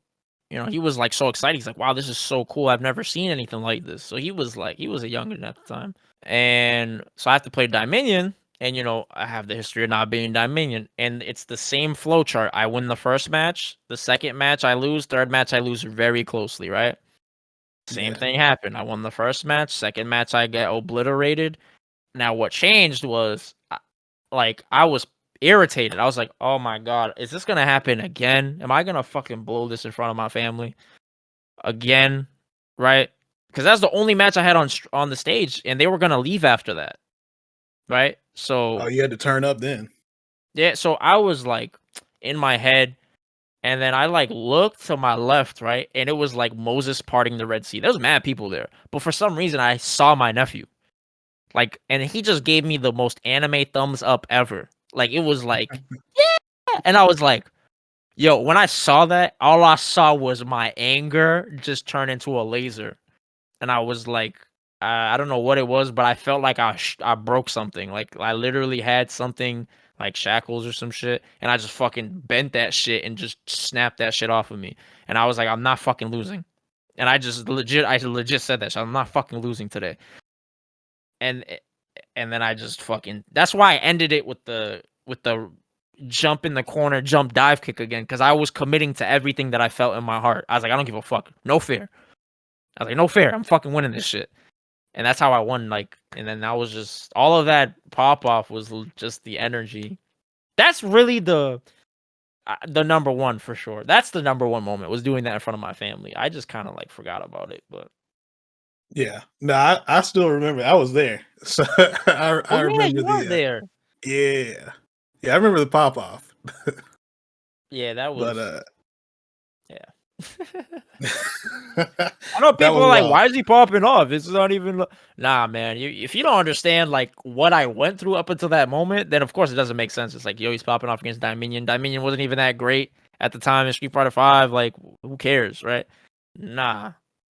he was like so excited. He's like, "Wow, this is so cool. I've never seen anything like this." So he was a youngin at the time. And so I have to play Dominion, and I have the history of not being Dominion, and it's the same flow chart. I win the first match, the second match I lose, third match I lose very closely, right? Same Yeah. thing happened. I won the first match, second match I get obliterated. Now what changed was like I was irritated. I was like, oh my god, is this gonna happen again? Am I gonna fucking blow this in front of my family again? Right? Because that's the only match I had on the stage, and they were gonna leave after that. Right? So Oh, you had to turn up then. yeah, so I was like in my head, and then I like looked to my left, right, and it was like Moses parting the Red Sea. There was mad people there, but for some reason I saw my nephew, like, and he just gave me the most anime thumbs up ever. Like it was like, yeah, and I was like, yo, when I saw that, all I saw was my anger just turn into a laser, and I was like, I don't know what it was, but I felt like I broke something. Like I literally had something like shackles or some shit, and I just fucking bent that shit and just snapped that shit off of me. And I was like, I'm not fucking losing. And I legit said that. So I'm not fucking losing today. And and then I just fucking. That's why I ended it with the jump in the corner, jump dive kick again, because I was committing to everything that I felt in my heart. I was like, I don't give a fuck. No fear. I was like, no fair. I'm fucking winning this shit. And that's how I won. Like, and then that was just all of that pop off was just the energy. That's really the number one for sure. That's the number one moment, was doing that in front of my family. I just kind of like forgot about it, but Yeah. No, I still remember. I was there. So I oh yeah, remember you are the there. yeah. Yeah, I remember the pop off. Yeah, that But was yeah. that I know people was are like, wild. why is he popping off? It's not even. Nah, man. If you don't understand like what I went through up until that moment, then of course it doesn't make sense. It's like, yo, he's popping off against Dominion. Dominion wasn't even that great at the time in Street Fighter V. Like, who cares, right? Nah,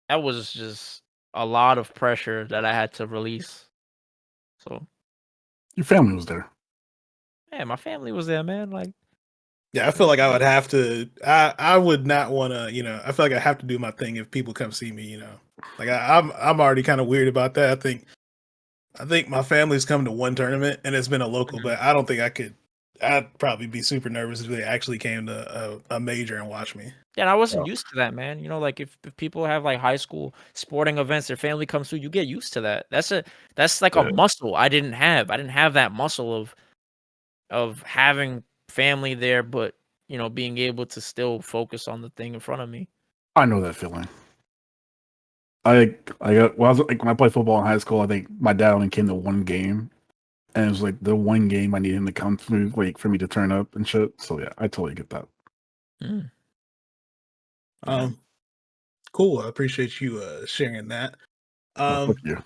that was just a lot of pressure that I had to release. So, Your family was there. yeah, my family was there, man. Like, Yeah, I feel like I would have to. I would not want to. I feel like I have to do my thing if people come see me. Like I'm already kind of weird about that. I think my family's come to one tournament and it's been a local, but I don't think I could. I'd probably be super nervous if they actually came to a major and watched me. yeah, and I wasn't used to that, man. Like if people have like high school sporting events, their family comes through, you get used to that. That's like a Yeah. muscle I didn't have. I didn't have that muscle of having family there, but being able to still focus on the thing in front of me. I know that feeling. I got well, I was like when I played football in high school. I think my dad only came to one game, and it was like the one game I needed him to come through, like for me to turn up and shit. So yeah, I totally get that. Mm. Yeah. Cool. I appreciate you sharing that. Fuck you.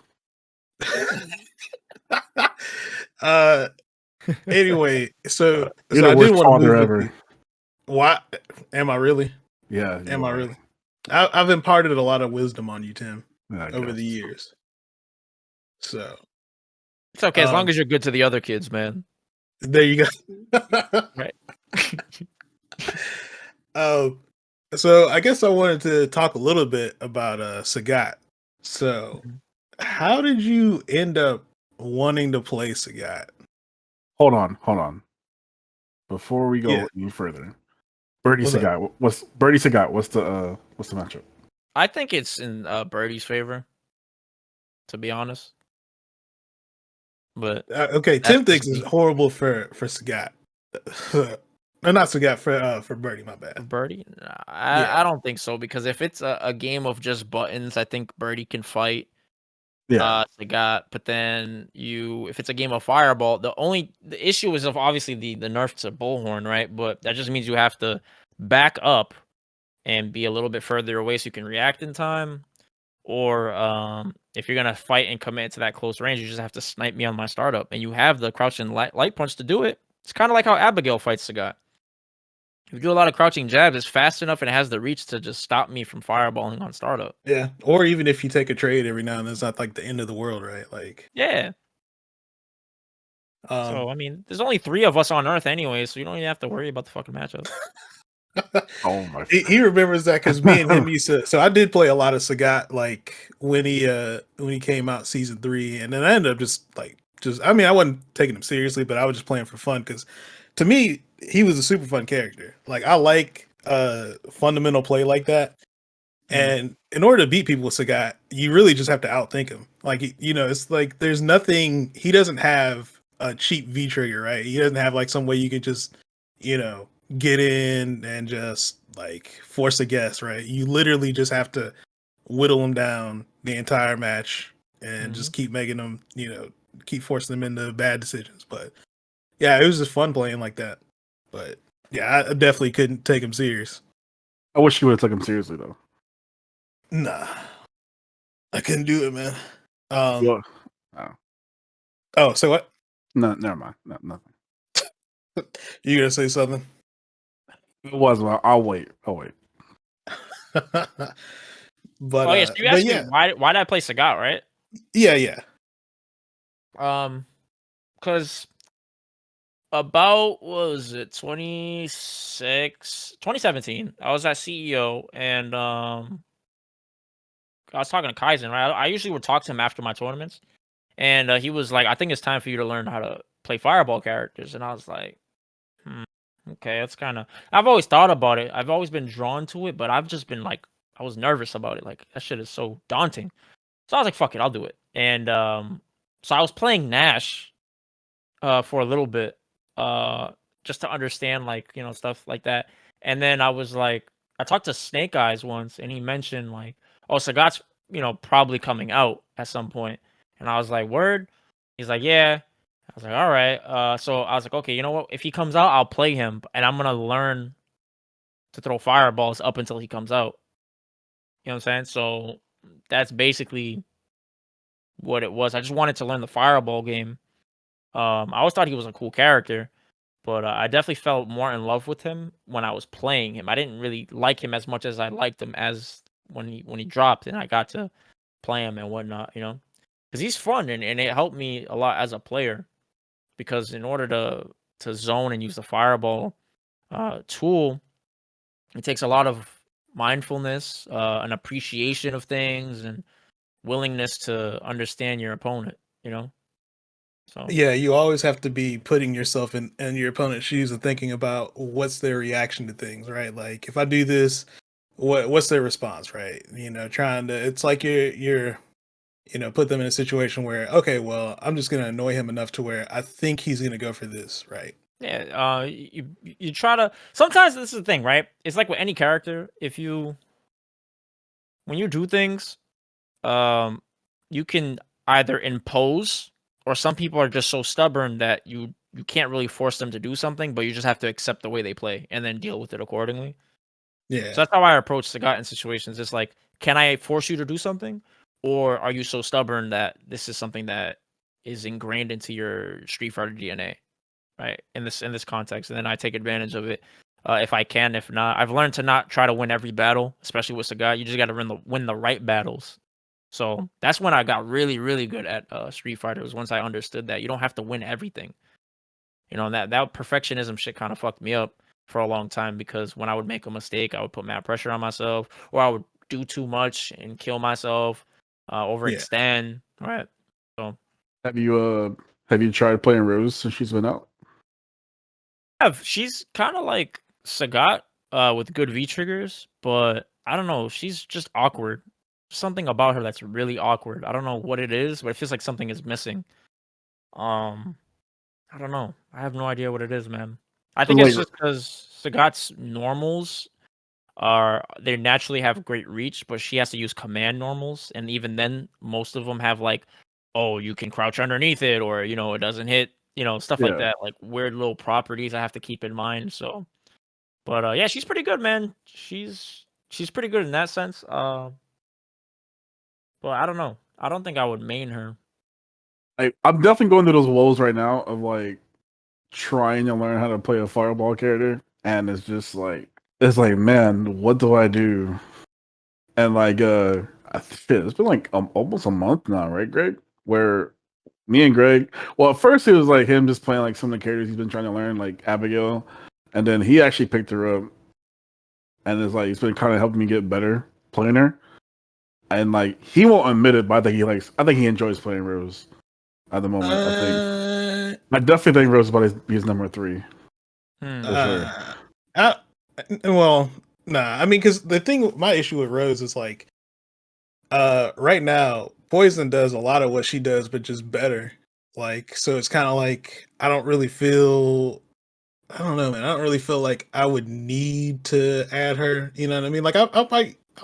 uh anyway, so You're I the did worst want to father move with ever. you. Why am I really? Yeah, Am you I are. really? I've imparted a lot of wisdom on you, Tim, Yeah, I over guess. the years. So It's okay as long as you're good to the other kids, man. there you go. Right. So I guess I wanted to talk a little bit about Sagat. So how did you end up wanting to play Sagat? Hold on. Before we Yeah. go any further, Birdie What's up? Sagat. What's the matchup? I think it's in Birdie's favor, to be honest. But Okay, that's Tim just thinks it's me. horrible for Sagat. No, not Sagat, for Birdie, my bad. Birdie? Nah, Yeah. I don't think so, because if it's a game of just buttons, I think Birdie can fight. Yeah, Sagat, but then if it's a game of Fireball, the issue is of obviously the nerf to Bullhorn, right? But that just means you have to back up and be a little bit further away so you can react in time. Or if you're gonna fight and commit to that close range, you just have to snipe me on my startup, and you have the crouching light punch to do it. It's kind of like how Abigail fights Sagat. If you do a lot of crouching jabs, it's fast enough and it has the reach to just stop me from fireballing on startup. Yeah. Or even if you take a trade every now and then, it's not like the end of the world, right? Like, Yeah. So I mean, there's only 3 of us on Earth anyway, so you don't even have to worry about the fucking matchup. Oh my! he remembers that because me and him used to. So I did play a lot of Sagat, like when he came out season 3, and then I ended up just. I mean, I wasn't taking him seriously, but I was just playing for fun because, to me, he was a super fun character. Like I like fundamental play like that, and in order to beat people with Sagat, you really just have to outthink him. Like it's like there's nothing. He doesn't have a cheap V trigger, right? He doesn't have like some way you could just, get in and just like force a guess, right? You literally just have to whittle them down the entire match and just keep making them, keep forcing them into bad decisions. But yeah, it was just fun playing like that. But yeah, I definitely couldn't take him serious. I wish you would have took him seriously though. Nah, I couldn't do it, man. Oh, so what? No, never mind. No, nothing. You gonna say something? It was. Well, I'll wait. But oh yeah, so you but asked me yeah, why did I play Sagat, right? yeah. Because about what was it 2017, I was at CEO and I was talking to Kaizen, right? I usually would talk to him after my tournaments, and he was like, I think it's time for you to learn how to play fireball characters. And I was like, okay, that's kind of, I've always thought about it, I've always been drawn to it, but I've just been like, I was nervous about it, like that shit is so daunting. So I was like, fuck it, I'll do it. And so I was playing Nash for a little bit, just to understand, like, stuff like that. And then I was like, I talked to Snake Eyes once, and he mentioned like, oh, Sagat's probably coming out at some point. And I was like, word? He's like, yeah. I was like, all right. So I was like, okay, you know what? If he comes out, I'll play him, and I'm gonna learn to throw fireballs up until he comes out. You know what I'm saying? So that's basically what it was. I just wanted to learn the fireball game. I always thought he was a cool character, but I definitely felt more in love with him when I was playing him. I didn't really like him as much as I liked him as when he dropped and I got to play him and whatnot, because he's fun, and it helped me a lot as a player, because in order to zone and use the fireball tool, it takes a lot of mindfulness, an appreciation of things, and willingness to understand your opponent, So Yeah, you always have to be putting yourself in your opponent's shoes and thinking about what's their reaction to things, right? Like if I do this, what's their response, right? Trying to, it's like you're put them in a situation where, okay, well, I'm just gonna annoy him enough to where I think he's gonna go for this, right? yeah, you try to. Sometimes this is the thing, right? It's like with any character. When you do things, you can either impose, or some people are just so stubborn that you can't really force them to do something, but you just have to accept the way they play and then deal with it accordingly. Yeah. So that's how I approach Sagat in situations. It's like, can I force you to do something, or are you so stubborn that this is something that is ingrained into your Street Fighter DNA, right? In this context, and then I take advantage of it if I can. If not, I've learned to not try to win every battle, especially with Sagat. You just got to win the right battles. So that's when I got really, really good at Street Fighter. Was once I understood that you don't have to win everything. And that perfectionism shit kind of fucked me up for a long time, because when I would make a mistake, I would put mad pressure on myself, or I would do too much and kill myself, overextend. Right. So Have you tried playing Rose since she's been out? she's kind of like Sagat, with good V triggers, but I don't know. She's just awkward. Something about her that's really awkward. I don't know what it is, but it feels like something is missing. Um, I don't know. I have no idea what it is, man. I think it's Like, just because Sagat's normals they naturally have great reach, but she has to use command normals, and even then, most of them have like, oh, you can crouch underneath it, or it doesn't hit, stuff like yeah. that, like weird little properties I have to keep in mind. So, but yeah, she's pretty good, man. She's pretty good in that sense. But I don't know. I don't think I would main her. I'm definitely going through those woes right now of like trying to learn how to play a fireball character, and it's like, man, what do I do? And like, it's been like almost a month now, right, Greg? Where me and Greg, well, at first it was like him just playing like some of the characters he's been trying to learn, like Abigail, and then he actually picked her up, and it's like he's been kind of helping me get better playing her. And like he won't admit it, but I think he enjoys playing Rose at the moment. I definitely think Rose is about to be his number 3 for sure. Well, nah. I mean, because my issue with Rose is like, right now, Poison does a lot of what she does, but just better. Like, so it's kind of like I don't really feel. I don't know, man. I don't really feel like I would need to add her. You know what I mean? Like, I'll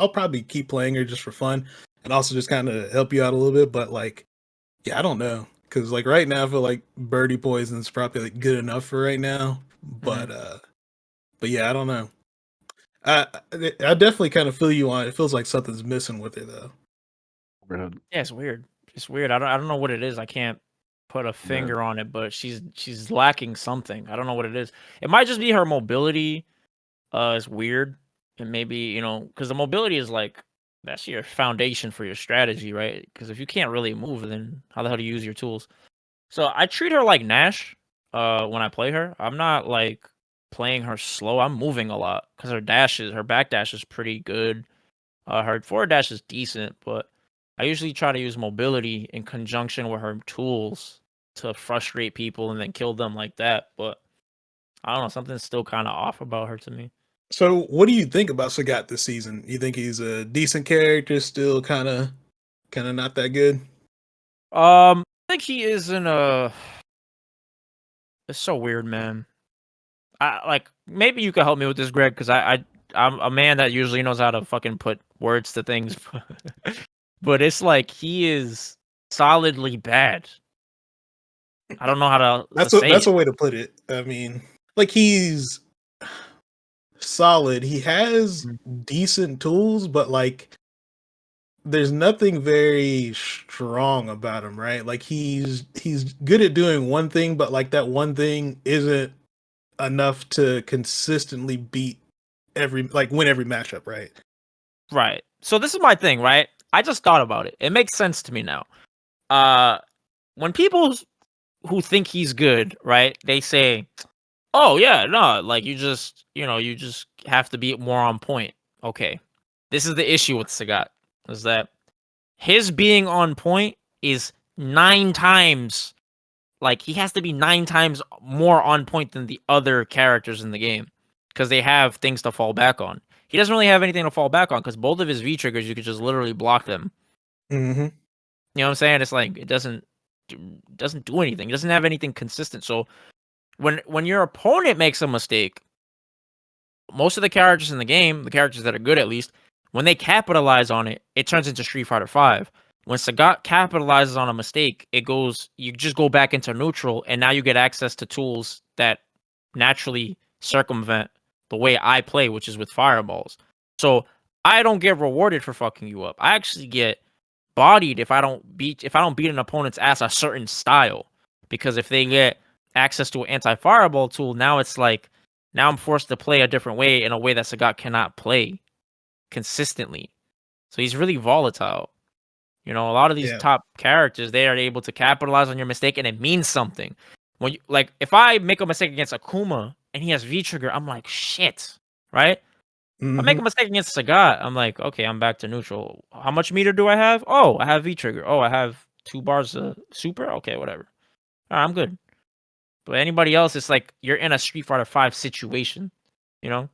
probably keep playing her just for fun, and also just kind of help you out a little bit. But like, yeah, I don't know, because like right now, I feel like Birdie Poison's probably like good enough for right now. But yeah, I don't know. I definitely kind of feel you on it. It feels like something's missing with it though. Overhead. Yeah, it's weird. It's weird. I don't know what it is. I can't put a finger on it, but she's lacking something. I don't know what it is. It might just be her mobility. Is weird, and maybe because the mobility is like that's your foundation for your strategy, right? Because if you can't really move, then how the hell do you use your tools? So I treat her like Nash. When I play her, I'm not like playing her slow. I'm moving a lot because her back dash is pretty good. Her forward dash is decent, but I usually try to use mobility in conjunction with her tools to frustrate people and then kill them like that. But I don't know, something's still kind of off about her to me. So, what do you think about Sagat this season? You think he's a decent character, still kind of not that good? I think he is in a. It's so weird, man. I like maybe you could help me with this, Greg, because I'm a man that usually knows how to fucking put words to things, but it's like he is solidly bad. I don't know how to say That's it. a way to put it. I mean, like he's solid. He has Mhm. decent tools, but like there's nothing very strong about him, right? Like he's good at doing one thing, but like that one thing isn't enough to consistently beat win every matchup, right? Right. So this is my thing, right? I just thought about it. It makes sense to me now. Uh, when people who think he's good, right? They say, "Oh yeah, no, like you just have to be more on point." Okay. This is the issue with Sagat is that his being on point is 9 times like he has to be 9 times more on point than the other characters in the game because they have things to fall back on. He doesn't really have anything to fall back on because both of his V triggers you could just literally block them. Mm-hmm. You know what I'm saying? It's like it doesn't do anything. It doesn't have anything consistent. So when your opponent makes a mistake, most of the characters in the game, the characters that are good at least, when they capitalize on it, it turns into Street Fighter V. When Sagat capitalizes on a mistake, you just go back into neutral, and now you get access to tools that naturally circumvent the way I play, which is with fireballs. So I don't get rewarded for fucking you up. I actually get bodied if I don't beat an opponent's ass a certain style. Because if they get access to an anti-fireball tool, now it's like now I'm forced to play a different way in a way that Sagat cannot play consistently. So he's really volatile. A lot of these Yeah. top characters, they are able to capitalize on your mistake and it means something. When you like if I make a mistake against Akuma and he has V trigger, I'm like shit. Right? If I make Mm-hmm. a mistake against Sagat, I'm like, okay, I'm back to neutral. How much meter do I have? Oh, I have V trigger. Oh, I have 2 bars of super. Okay, whatever. All right, I'm good. But anybody else, it's like you're in a Street Fighter 5 situation, you know?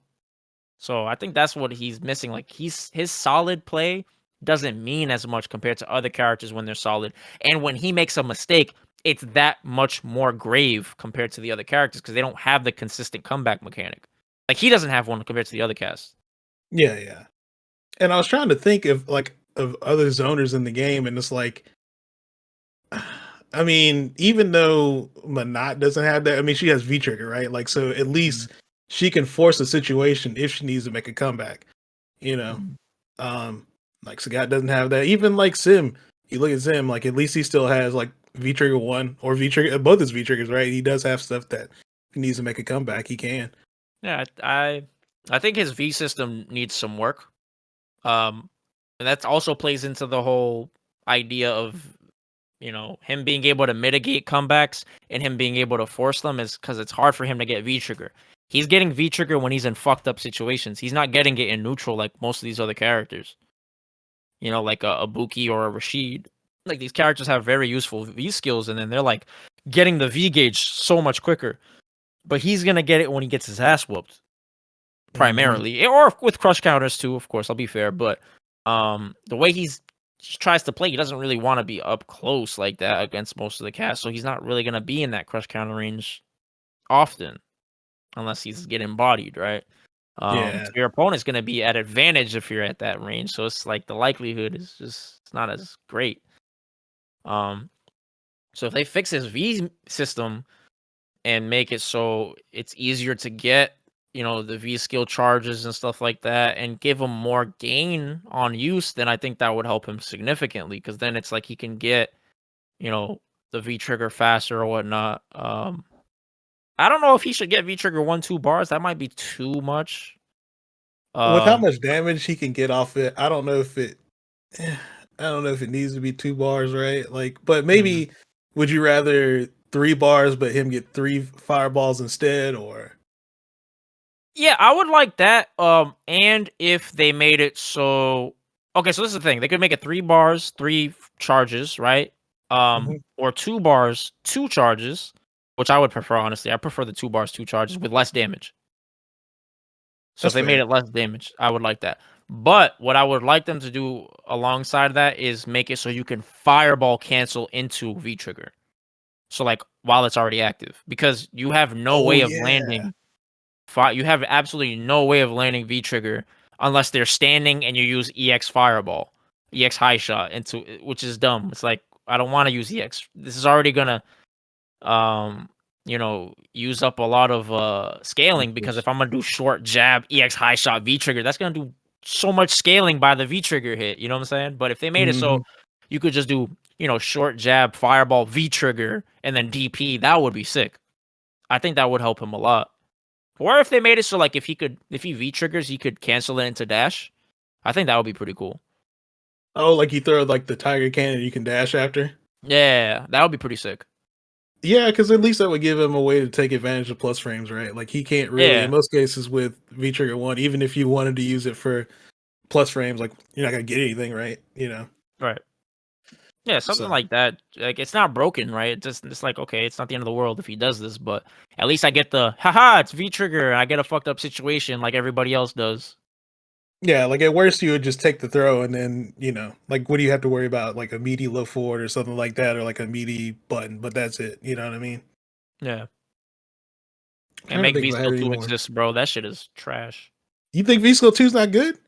So I think that's what he's missing. Like his solid play doesn't mean as much compared to other characters when they're solid. And when he makes a mistake, it's that much more grave compared to the other characters because they don't have the consistent comeback mechanic. Like he doesn't have one compared to the other cast. Yeah, yeah. And I was trying to think of other zoners in the game, and it's like, I mean, even though Manat doesn't have that, I mean, she has V trigger, right? Like, so at Mhm. least she can force a situation if she needs to make a comeback. You know, Mhm. um, like Sagat doesn't have that. Even like Sim, you look at Sim, like at least he still has like V trigger one or V trigger, both his V triggers, right? He does have stuff that if he needs to make a comeback, he can. Yeah, I think his V system needs some work. Um, and that also plays into the whole idea of him being able to mitigate comebacks and him being able to force them is because it's hard for him to get V trigger. He's getting V trigger when he's in fucked up situations. He's not getting it in neutral like most of these other characters. Like a Buki or a Rashid. Like these characters have very useful V skills, and then they're like getting the V gauge so much quicker. But he's gonna get it when he gets his ass whooped Hmm. primarily, or with crush counters too. Of course, I'll be fair, but the way he's tries to play, he doesn't really want to be up close like that against most of the cast, so he's not really going to be in that crush counter range often unless he's getting bodied, right? Yeah. So your opponent's going to be at advantage if you're at that range, so it's like the likelihood is just it's not as great. So if they fix his V system and make it so it's easier to get, the V skill charges and stuff like that, and give him more gain on use, then I think that would help him significantly, because then it's like he can get, the V trigger faster or whatnot. I don't know if he should get V trigger 1-2 bars. That might be too much. With how much damage he can get off it, I don't know if it needs to be 2 bars, right? Like, but maybe would you rather 3 bars but him get 3 fireballs instead, or? Yeah, I would like that. And if they made it so, okay, so this is the thing. They could make it 3 bars, 3 charges, right? Or 2 bars, 2 charges, which I would prefer, honestly. I prefer the 2 bars, 2 charges with less damage. So if That's they made fair. it less damage, I would like that. But what I would like them to do alongside that is make it so you can fireball cancel into V trigger. So like while it's already active, because you have no Oh, way of yeah. landing. You have absolutely no way of landing V trigger unless they're standing and you use EX fireball, EX high shot into, which is dumb. It's like I don't want to use EX. This is already gonna use up a lot of scaling, because if I'm gonna do short jab, EX high shot, V trigger, that's gonna do so much scaling by the V trigger hit. You know what I'm saying? But if they made it so you could just do, short jab, fireball, V trigger, and then DP, that would be sick. I think that would help him a lot. Or if they made it so like if he V triggers, he could cancel it into dash. I think that would be pretty cool. Oh, like you throw like the tiger cannon you can dash after? Yeah, that would be pretty sick. Yeah, because at least that would give him a way to take advantage of plus frames, right? Like he can't really, in Yeah. most cases with V Trigger 1, even if you wanted to use it for plus frames, like you're not gonna get anything, right? Right. Yeah, something So like that. Like it's not broken, right? It's like, okay, it's not the end of the world if he does this, but at least I get the haha, it's V trigger, and I get a fucked up situation like everybody else does. yeah, like at worst you would just take the throw and then, like what do you have to worry about? Like a meaty low forward or something like that, or like a meaty button, but that's it. You know what I mean? Yeah. I'm And trying to make think V if I have Skill any 2 more. exist, bro. That shit is trash. You think V Skill 2 is not good?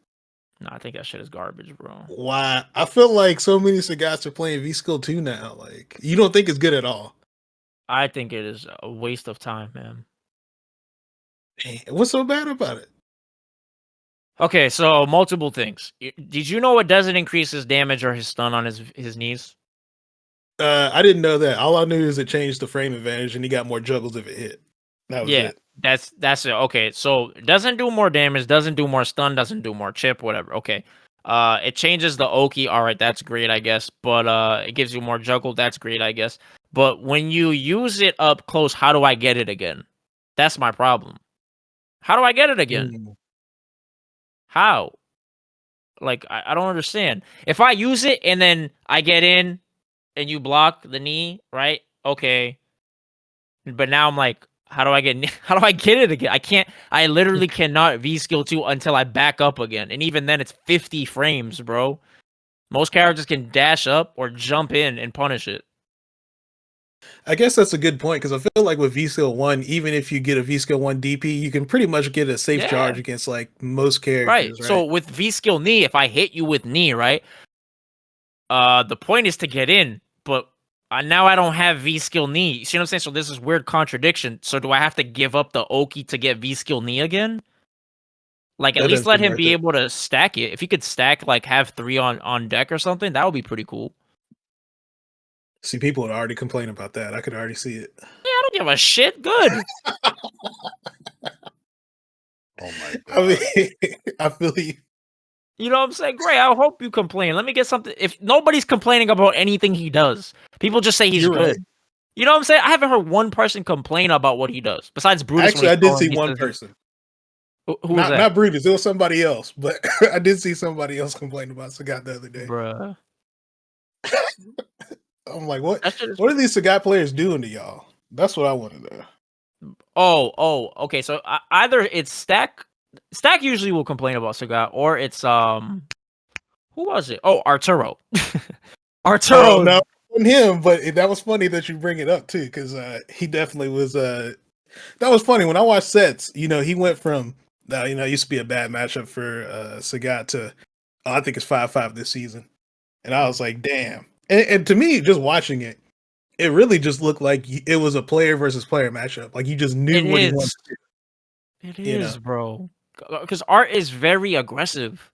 No, I think that shit is garbage, bro. Why? I feel like so many Sagats are playing V Skill 2 now. Like, you don't think it's good at all. I think it is a waste of time, man. Dang, what's so bad about it? Okay, so multiple things. Did you know it doesn't increase his damage or his stun on his knees? I didn't know that. All I knew is it changed the frame advantage and he got more juggles if it hit. That was Yeah, it. that's it. Okay, so it doesn't do more damage, doesn't do more stun, doesn't do more chip, whatever. Okay. It changes the Oki. All right, that's great, I guess. But it gives you more juggle. That's great, I guess. But when you use it up close, how do I get it again? That's my problem. How do I get it again? How? Like I don't understand. If I use it and then I get in and you block the knee, right? Okay. But now I'm like, how do I get it again? I can't. I literally cannot V skill 2 until I back up again, and even then it's 50 frames, bro. Most characters can dash up or jump in and punish it. I guess that's a good point because I feel like with V Skill 1, even if you get a V Skill 1 DP, you can pretty much get a safe Yeah, charge against like most right. characters, So right? with V skill knee, if I hit you with knee, right? The point is to get in, but now I don't have V skill knee. You see what I'm saying? So this is weird contradiction. So do I have to give up the Oki to get V skill knee again? Like, at That least doesn't let seem him worth be it. able to stack it. If he could stack, like, have 3 on deck or something, that would be pretty cool. See, people would already complain about that. I could already see it. Yeah, I don't give a shit. Good. Oh my I god. mean, I feel you. You know what I'm saying? Great. I hope you complain. Let me get something. If nobody's complaining about anything he does, people just say he's You're good. right. You know what I'm saying? I haven't heard one person complain about what he does. Besides Brutus when Actually, he's I did throwing, see he one says person. who was that? Not Brutus. It was somebody else, but I did see somebody else complain about Sagat the other day. Bruh. I'm like, what? That shit is... What are these Sagat players doing to y'all? That's what I want to know. Oh, okay. So either it's Stack usually will complain about Sagat, or it's Who was it? Oh, Arturo. Oh Arturo. no, on him, but that was funny that you bring it up too, because he definitely was. That was funny when I watched sets. You know, he went from it used to be a bad matchup for Sagat to I think it's 5-5 this season, and I was like, damn. And to me, just watching it, it really just looked like it was a player versus player matchup. Like you just knew It what he is. wanted to do. It You is, know, bro. Because Art is very aggressive,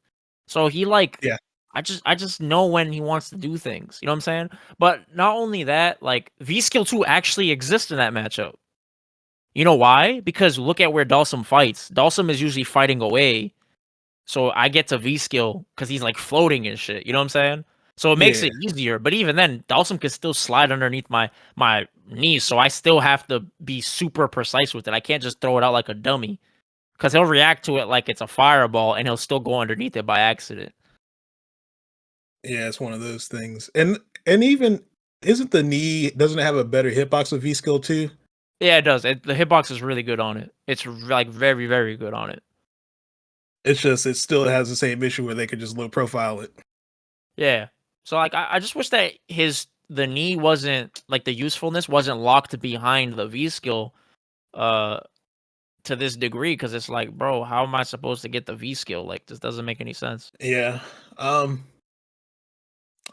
so he like. Yeah. I just know when he wants to do things. You know what I'm saying? But not only that, like V Skill 2 actually exists in that matchup. You know why? Because look at where Dalsum fights. Dalsum is usually fighting away. So I get to V skill because he's like floating and shit. You know what I'm saying? So it makes Yeah. it easier. But even then, Dalsum could still slide underneath my knees. So I still have to be super precise with it. I can't just throw it out like a dummy. Because he'll react to it like it's a fireball and he'll still go underneath it by accident. Yeah, it's one of those things. And even isn't the knee doesn't it have a better hitbox with V skill too? Yeah, it does. The hitbox is really good on it. It's like very, very good on it. It's just it still has the same issue where they could just low profile it. Yeah. So like I just wish that the knee wasn't like the usefulness wasn't locked behind the V skill to this degree, because it's like, bro, how am I supposed to get the V skill? Like this doesn't make any sense. Yeah.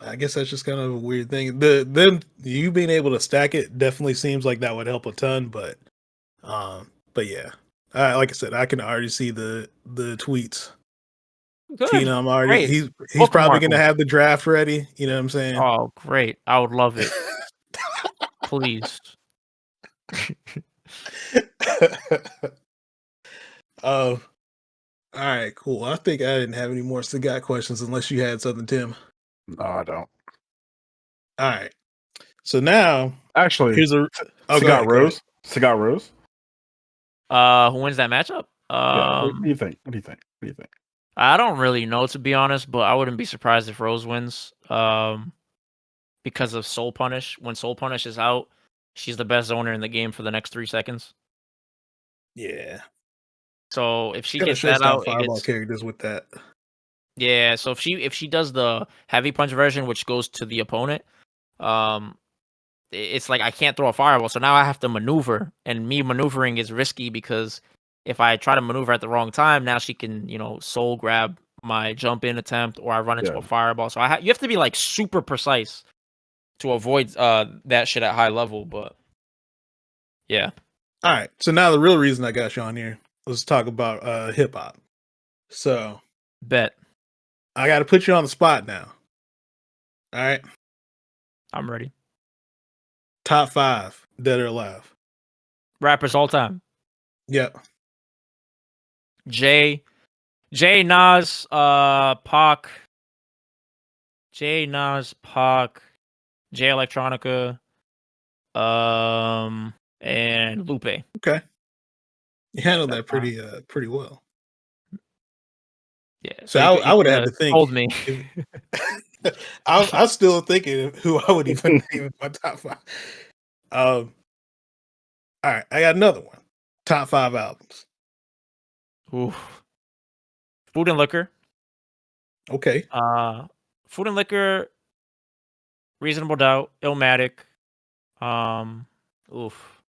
I guess that's just kind of a weird thing. Them you being able to stack it definitely seems like that would help a ton, but yeah. Like I said, I can already see the tweets. Good. Keenum already Great. he's probably Bookmark gonna 'em. have the draft ready, you know what I'm saying? Oh, great. I would love it. Please. All right, cool. I think I didn't have any more Sagat questions unless you had something, Tim. No, I don't. All right. So now Actually, here's a go Sagat ahead, go ahead. Rose. Sagat Rose. Who wins that matchup? Yeah. What do you think? What do you think? What do you think? I don't really know, to be honest, but I wouldn't be surprised if Rose wins. Because of Soul Punish. When Soul Punish is out, she's the best zoner in the game for the next 3 seconds. Yeah. So if she Gotta gets shut that down out, it fireball gets characters with that. yeah. So if she does the heavy punch version, which goes to the opponent, um, it's like I can't throw a fireball. So now I have to maneuver, and me maneuvering is risky because if I try to maneuver at the wrong time, now she can soul grab my jump in attempt, or I run into Yeah. a fireball. So you have to be like super precise to avoid that shit at high level. But yeah. All right. So now the real reason I got you on here, let's talk about hip hop. So Bet. I gotta put you on the spot now. All right. I'm ready. Top 5, dead or alive. Rappers all time. Yep. Jay, Nas, Pac, Jay Nas, Pac, Jay Electronica, and Lupe. Okay. You handled That's that pretty well. Yeah. So you I would have had coulda to think. told me. I'm still thinking who I would even name in my top 5. All right, I got another one. Top 5 albums. Oof. Food and Liquor. Okay. Food and Liquor, Reasonable Doubt, Illmatic. Oof.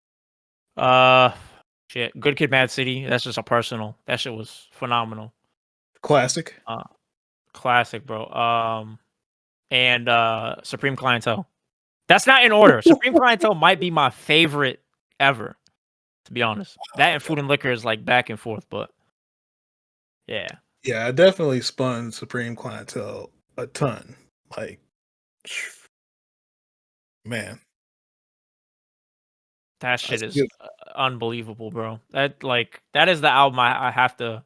Shit. Good Kid, Mad City. That's just a personal. That shit was phenomenal. Classic. Classic, bro. And Supreme Clientele. That's not in order. Supreme Clientele might be my favorite ever, to be honest. That and Food and Liquor is like back and forth, but yeah. Yeah, I definitely spun Supreme Clientele a ton. Like, man. That shit That's is good. unbelievable, bro. That is the album I have to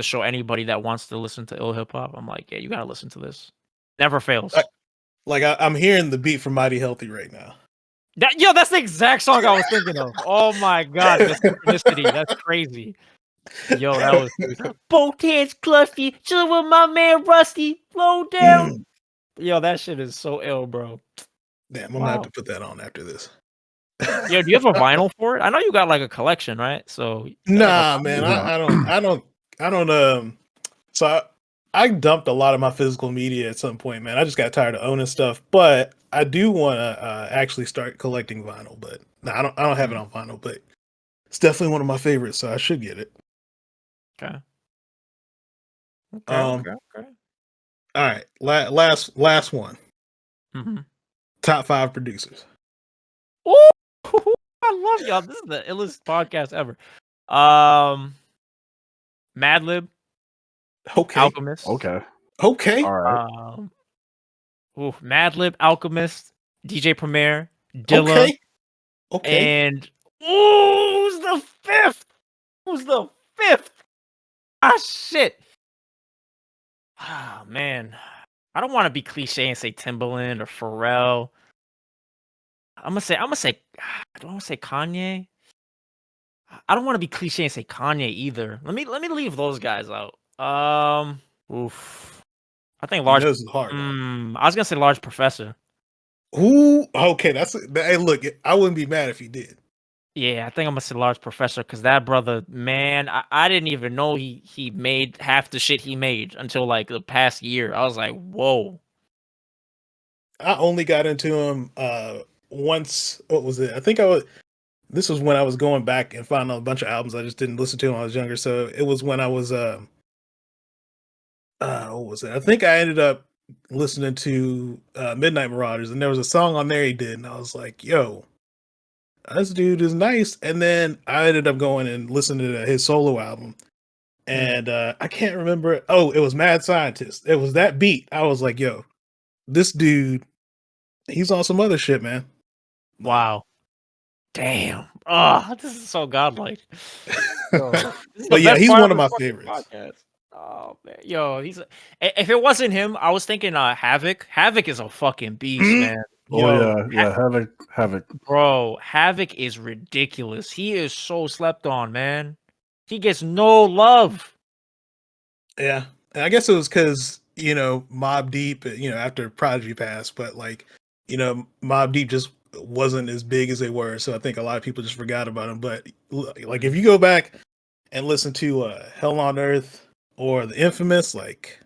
show anybody that wants to listen to ill hip hop. I'm like, yeah, you gotta listen to this. Never fails. I'm hearing the beat from Mighty Healthy right now. That's the exact song I was thinking of. Oh my god, the synchronicity. That's crazy. Yo, that was both hands clutchy, chill with my man Rusty, blow down. Yo, that shit is so ill, bro. Damn, I'm gonna have to put that on after this. Yo, do you have a vinyl for it? I know you got like a collection, right? So Nah, man, I don't. So I dumped a lot of my physical media at some point, man. I just got tired of owning stuff, but I do want to actually start collecting vinyl. But no, I don't have it on vinyl, but it's definitely one of my favorites, so I should get it. Okay. Okay. Okay. All right, last one. Mm-hmm. Top 5 producers. Ooh, I love y'all. This is the illest podcast ever. Madlib, Okay. Alchemist. Okay. Okay. All right. Madlib, Alchemist, DJ Premier, Dilla, Okay. Okay. and who's the fifth? Who's the fifth? Ah, shit. Ah, man. I don't want to be cliche and say Timbaland or Pharrell. I'm gonna say. Do I want to say Kanye? I don't want to be cliche and say Kanye either. Let me leave those guys out. Oof. I think large. This is hard. One. I was gonna say Large Professor. Ooh, okay. Hey, look, I wouldn't be mad if he did. Yeah, I think I'm gonna say Large Professor because that brother, man, I didn't even know he made half the shit he made until like the past year. I was like, whoa. I only got into him once. What was it? I think this was when I was going back and finding a bunch of albums I just didn't listen to when I was younger. So it was when I was what was it? I think I ended up listening to Midnight Marauders, and there was a song on there he did, and I was like, yo, this dude is nice. And then I ended up going and listening to his solo album. And I can't remember. Oh, it was Mad Scientist. It was that beat. I was like, yo, this dude, he's on some other shit, man. Wow. Damn. Oh, this is so godlike. But yeah, he's one of my favorites. Podcast. Oh man, yo, if it wasn't him, I was thinking Havoc. Havoc is a fucking beast, man. Oh yeah, Havoc. Bro, Havoc is ridiculous. He is so slept on, man. He gets no love. Yeah, and I guess it was because Mobb Deep, after Prodigy passed, but like, Mobb Deep just wasn't as big as they were, so I think a lot of people just forgot about him. But like, if you go back and listen to Hell on Earth or The Infamous, like,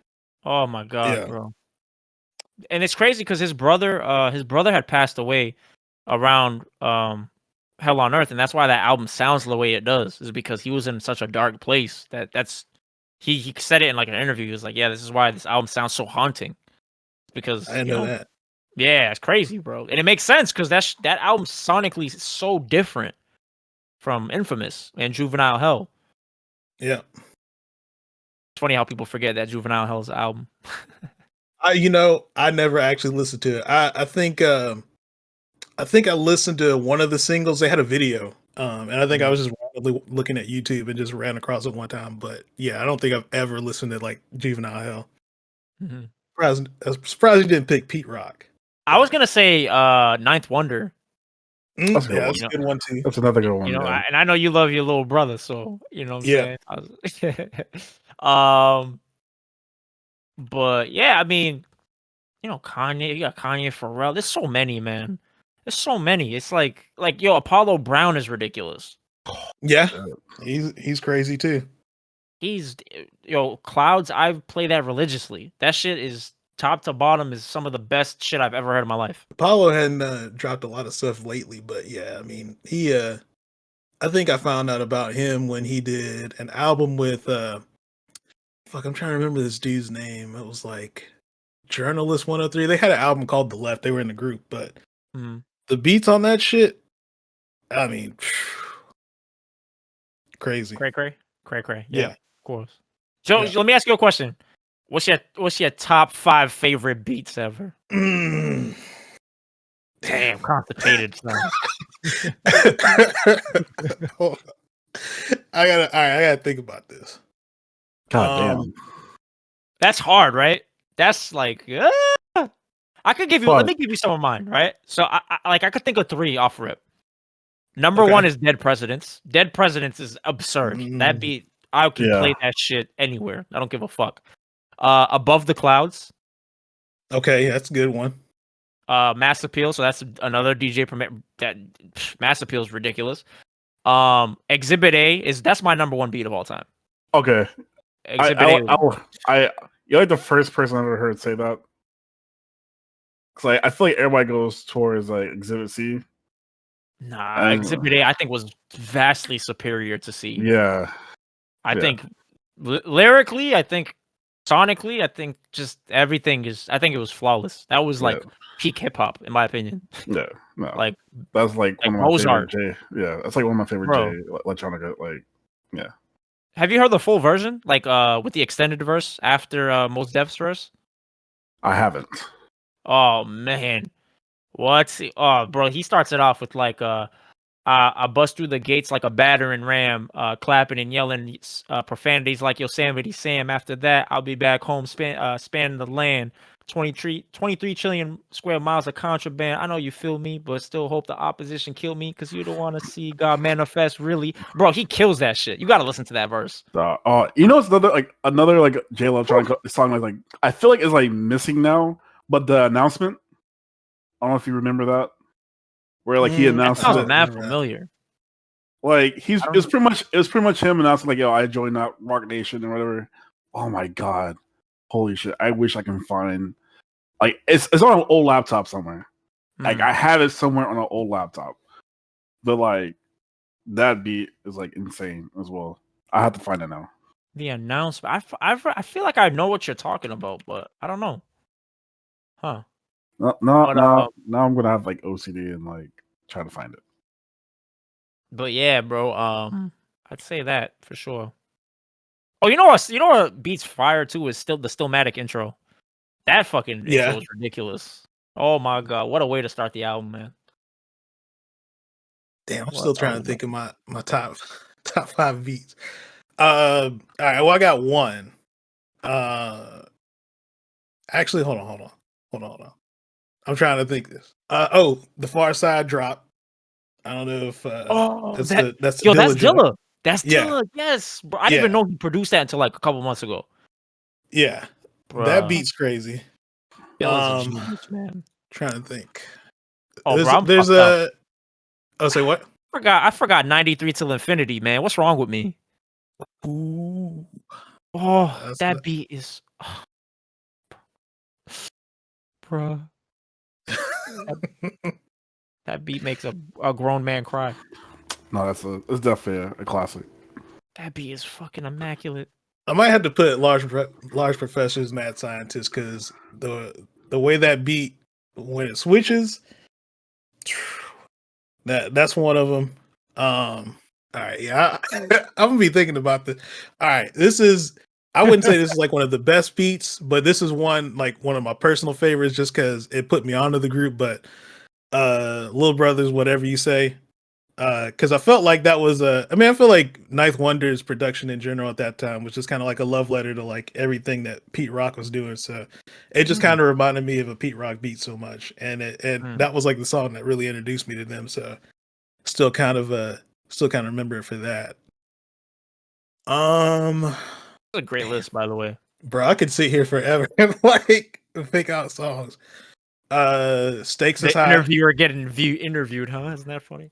oh my god, bro. And it's crazy because his brother had passed away around Hell on Earth, and that's why that album sounds the way it does, is because he was in such a dark place. He said it in like an interview. He was like, yeah, this is why this album sounds so haunting. Because I know that. Yeah, it's crazy, bro. And it makes sense because that album sonically is so different from Infamous and Juvenile Hell. Yeah. It's funny how people forget that Juvenile Hell's album. I never actually listened to it. I think I listened to one of the singles. They had a video, and I think I was just randomly looking at YouTube and just ran across it one time. But yeah, I don't think I've ever listened to like Juvenile Hell. Mm-hmm. I'm surprised you didn't pick Pete Rock. I was gonna say Ninth Wonder. That's a good one too. That's another good one. And I know you love your little brother, so you know what I'm saying. But yeah, I mean, Kanye, you got Kanye, Pharrell. There's so many, man. There's so many. It's like yo, Apollo Brown is ridiculous. Yeah, he's crazy too. Clouds. I play that religiously. That shit is top to bottom is some of the best shit I've ever heard in my life. Apollo hadn't dropped a lot of stuff lately, but yeah, I mean, he I think I found out about him when he did an album with I'm trying to remember this dude's name. It was like Journalist 103. They had an album called The Left. They were in the group, but the beats on that shit, I mean, crazy. Cray. Yeah, of course. Joe, let me ask you a question. What's your top 5 favorite beats ever? Damn, constipated son. I gotta think about this. God damn. That's hard, right? That's like I could give you. Let me give you some of mine, right? So I could think of 3 off rip. Number 1 is Dead Presidents. Dead Presidents is absurd. That beat, I can play that shit anywhere. I don't give a fuck. Above the Clouds. Okay, that's a good one. Mass Appeal. So that's another DJ Premier. That Mass Appeal is ridiculous. Exhibit A that's my number 1 beat of all time. Okay. Exhibit A. You're like the first person I've ever heard say that. Because I feel like everybody goes towards like Exhibit C. Nah, Exhibit A I think was vastly superior to C. Yeah. I think lyrically, I think sonically, I think just everything is. I think it was flawless. That was like peak hip hop, in my opinion. Yeah, no, Like that's like one of my Mozart. favorite J. Yeah, that's like one of my favorite Bro. J electronica. Like, yeah. Have you heard the full version, like with the extended verse after Mos Def's verse? I haven't. Oh man, what's oh bro? He starts it off with like I bust through the gates like a battering ram, clapping and yelling profanities like Yosemite Sam. After that, I'll be back home, spanning the land. 23 trillion square miles of contraband. I know you feel me, but still hope the opposition kill me because you don't want to see God manifest. Really, bro, he kills that shit. You got to listen to that verse. You know, it's another like J electronica song. Like I feel like is like missing now, but the announcement. I don't know if you remember that. Where like he announced that sounds mad familiar. Like it's pretty much him announcing like, yo, I joined that Rock Nation or whatever. Oh my god. Holy shit. I wish I can find like it's on an old laptop somewhere. Like I have it somewhere on an old laptop. But like that beat is like insane as well. I have to find it now. The announcement. I feel like I know what you're talking about, but I don't know. Huh. Now I'm gonna have like OCD and like try to find it. But yeah, bro. I'd say that for sure. Oh, you know what? You know what beats fire too is still the Stillmatic intro. That fucking intro is ridiculous. Oh my god, what a way to start the album, man. Damn, I'm still trying to think of my top 5 beats. All right, well I got one. Actually, hold on. I'm trying to think this. The Far Side drop. I don't know if that's Dilla. That's Dilla. Yes, bro. I didn't even know he produced that until like a couple months ago. Yeah, bruh. That beat's crazy. Dilla's a genius, man. Trying to think. Oh, say what? I forgot 93 till infinity, man. What's wrong with me? Ooh. Oh, that beat is, bruh. That beat makes a grown man cry. No, it's definitely a classic. That beat is fucking immaculate. I might have to put large professors, mad scientists, because the way that beat when it switches, that's one of them. All right, yeah, I'm gonna be thinking about this. All right, I wouldn't say this is like one of the best beats, but this is one of my personal favorites just because it put me onto the group. But Little Brothers, whatever you say, because I felt like that was I feel like Ninth Wonder's production in general at that time was just kind of like a love letter to like everything that Pete Rock was doing. So it just kind of reminded me of a Pete Rock beat so much, and that was like the song that really introduced me to them. So still kind of remember it for that. That's a great list, by the way. Bro, I could sit here forever and like pick out songs. Stakes is high. Interviewer getting interviewed, huh? Isn't that funny?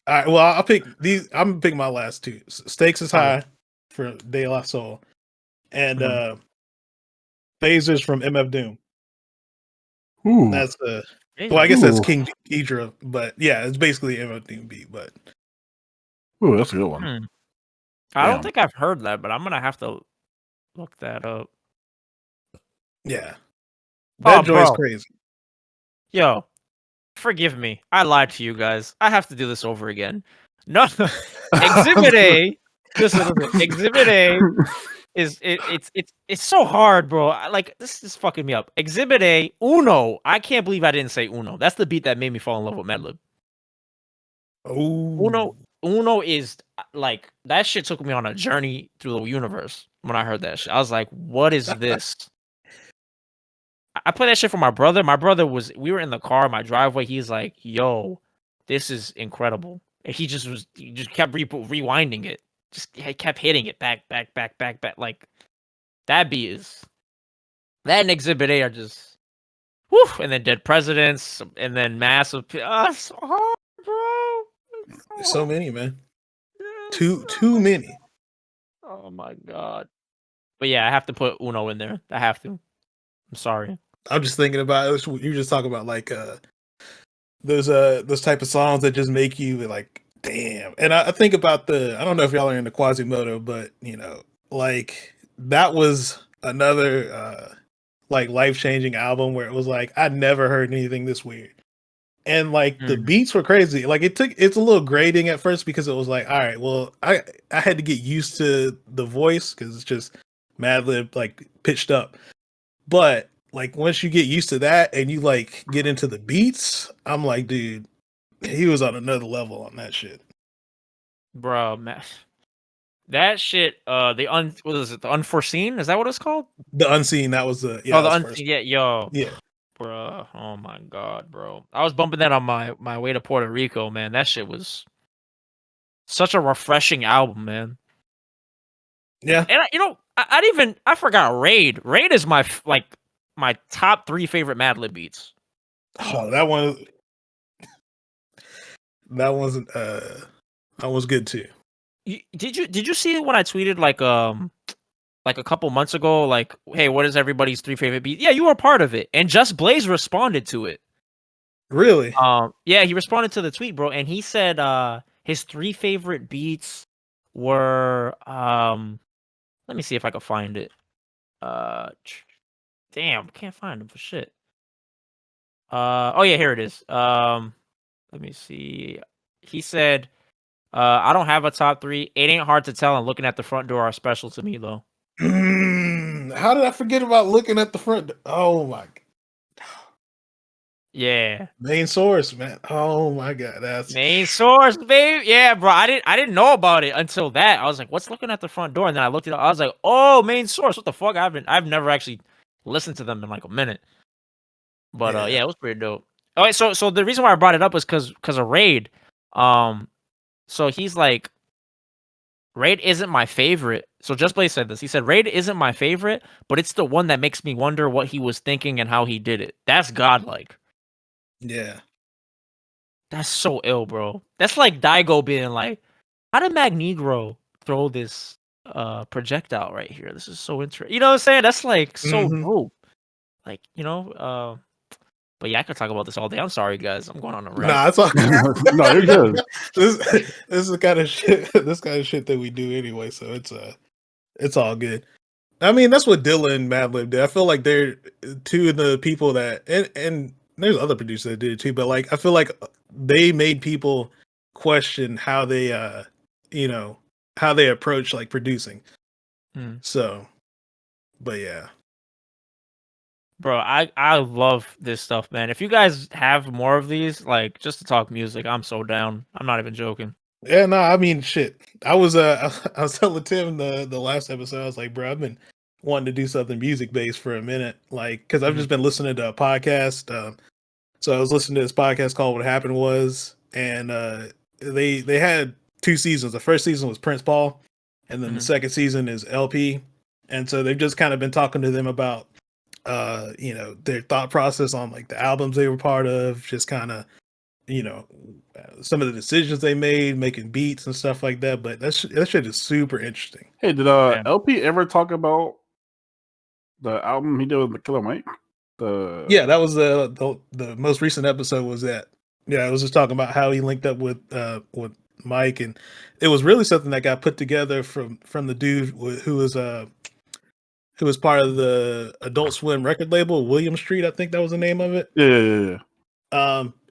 All right, well, I'll pick these. I'm gonna pick my last two. Stakes is high for De La Soul, and Phasers from MF Doom. Ooh. That's well, I guess that's King Ghidra, but yeah, it's basically MF Doom beat. But ooh, that's a good one. I don't think I've heard that, but I'm gonna have to look that up. Yeah, that joint's crazy. Yo, forgive me. I lied to you guys. I have to do this over again. No, Exhibit A. Listen, Exhibit A it's so hard, bro. Like this is fucking me up. Exhibit A, Uno. I can't believe I didn't say Uno. That's the beat that made me fall in love with Madlib. Oh, Uno is like that shit took me on a journey through the universe when I heard that shit. I was like, what is this? I played that shit for my brother. My brother we were in the car, my driveway. He's like, yo, this is incredible. And he just kept rewinding it. He kept hitting it back. Like that beat is that and Exhibit A are just whew, and then Dead Presidents and then Massive. It's so hard, bro. So many, man. Too many. Oh my god. But yeah, I have to put Uno in there. I have to. I'm sorry. I'm just thinking about it. You just talking about like those type of songs that just make you like, damn. And I think about I don't know if y'all are into Quasimodo, but you know, like that was another like life changing album where it was like I never heard anything this weird. And like the beats were crazy. Like it's a little grating at first because it was like, all right, well, I had to get used to the voice because it's just Madlib like pitched up. But like once you get used to that and you like get into the beats, I'm like, dude, he was on another level on that shit. Bro, man. That shit, what is it? The Unforeseen? Is that what it's called? The Unseen, that was the the was Unseen. first. Yeah, yo. Yeah. Bro, oh my god, bro. I was bumping that on my way to Puerto Rico, man. That shit was such a refreshing album, man. Yeah. And I forgot Raid. Raid is my top 3 favorite Madlib beats. Oh, that was good too. Did you see it when I tweeted like a couple months ago, like, hey, what is everybody's 3 favorite beats? Yeah, you were part of it. And Just Blaze responded to it. Really? Yeah, he responded to the tweet, bro, and he said his 3 favorite beats were let me see if I can find it. Damn, can't find them for shit. Oh yeah, here it is. Let me see. He said, I don't have a top 3. It ain't hard to tell, and looking at the front door are special to me though. How did I forget about looking at the front? Oh my. Yeah. Main source, man. Oh my god, that's Main source, baby. Yeah, bro. I didn't know about it until that. I was like, "What's looking at the front door?" And then I looked it up. I was like, "Oh, main source. What the fuck?" I've never actually listened to them in like a minute. But yeah, it was pretty dope. All right, so the reason why I brought it up was because of Raid. So he's like, Raid isn't my favorite. So Just Blaze said this. He said, Raid isn't my favorite, but it's the one that makes me wonder what he was thinking and how he did it. That's godlike. Yeah. That's so ill, bro. That's like Daigo being like, how did Magnegro throw this projectile right here? This is so interesting. You know what I'm saying? That's like so dope. Like, but yeah, I could talk about this all day. I'm sorry, guys. I'm going on a rant. Nah, it's all No, you're good. This is the kind of shit. This kind of shit that we do anyway. So it's all good. I mean, that's what Dilla and Madlib did. I feel like they're two of the people that, and there's other producers that did it too. But like, I feel like they made people question how they, how they approach like producing. So, but yeah. Bro, I love this stuff, man. If you guys have more of these, like just to talk music, I'm so down. I'm not even joking. Yeah, no, I mean shit. I was telling Tim the last episode, I was like, bro, I've been wanting to do something music based for a minute. Like, because I've just been listening to a podcast. So I was listening to this podcast called What Happened Was, and they had 2 seasons. The first season was Prince Paul, and then the second season is LP. And so they've just kind of been talking to them about their thought process on like the albums they were part of, just kind of some of the decisions they made, making beats and stuff like that. But that shit is super interesting. Hey, did LP ever talk about the album he did with the Killer Mike? Yeah, that was the most recent episode. Was that? Yeah, I was just talking about how he linked up with Mike, and it was really something that got put together from the dude who was part of the Adult Swim record label, William Street, I think that was the name of it. Yeah.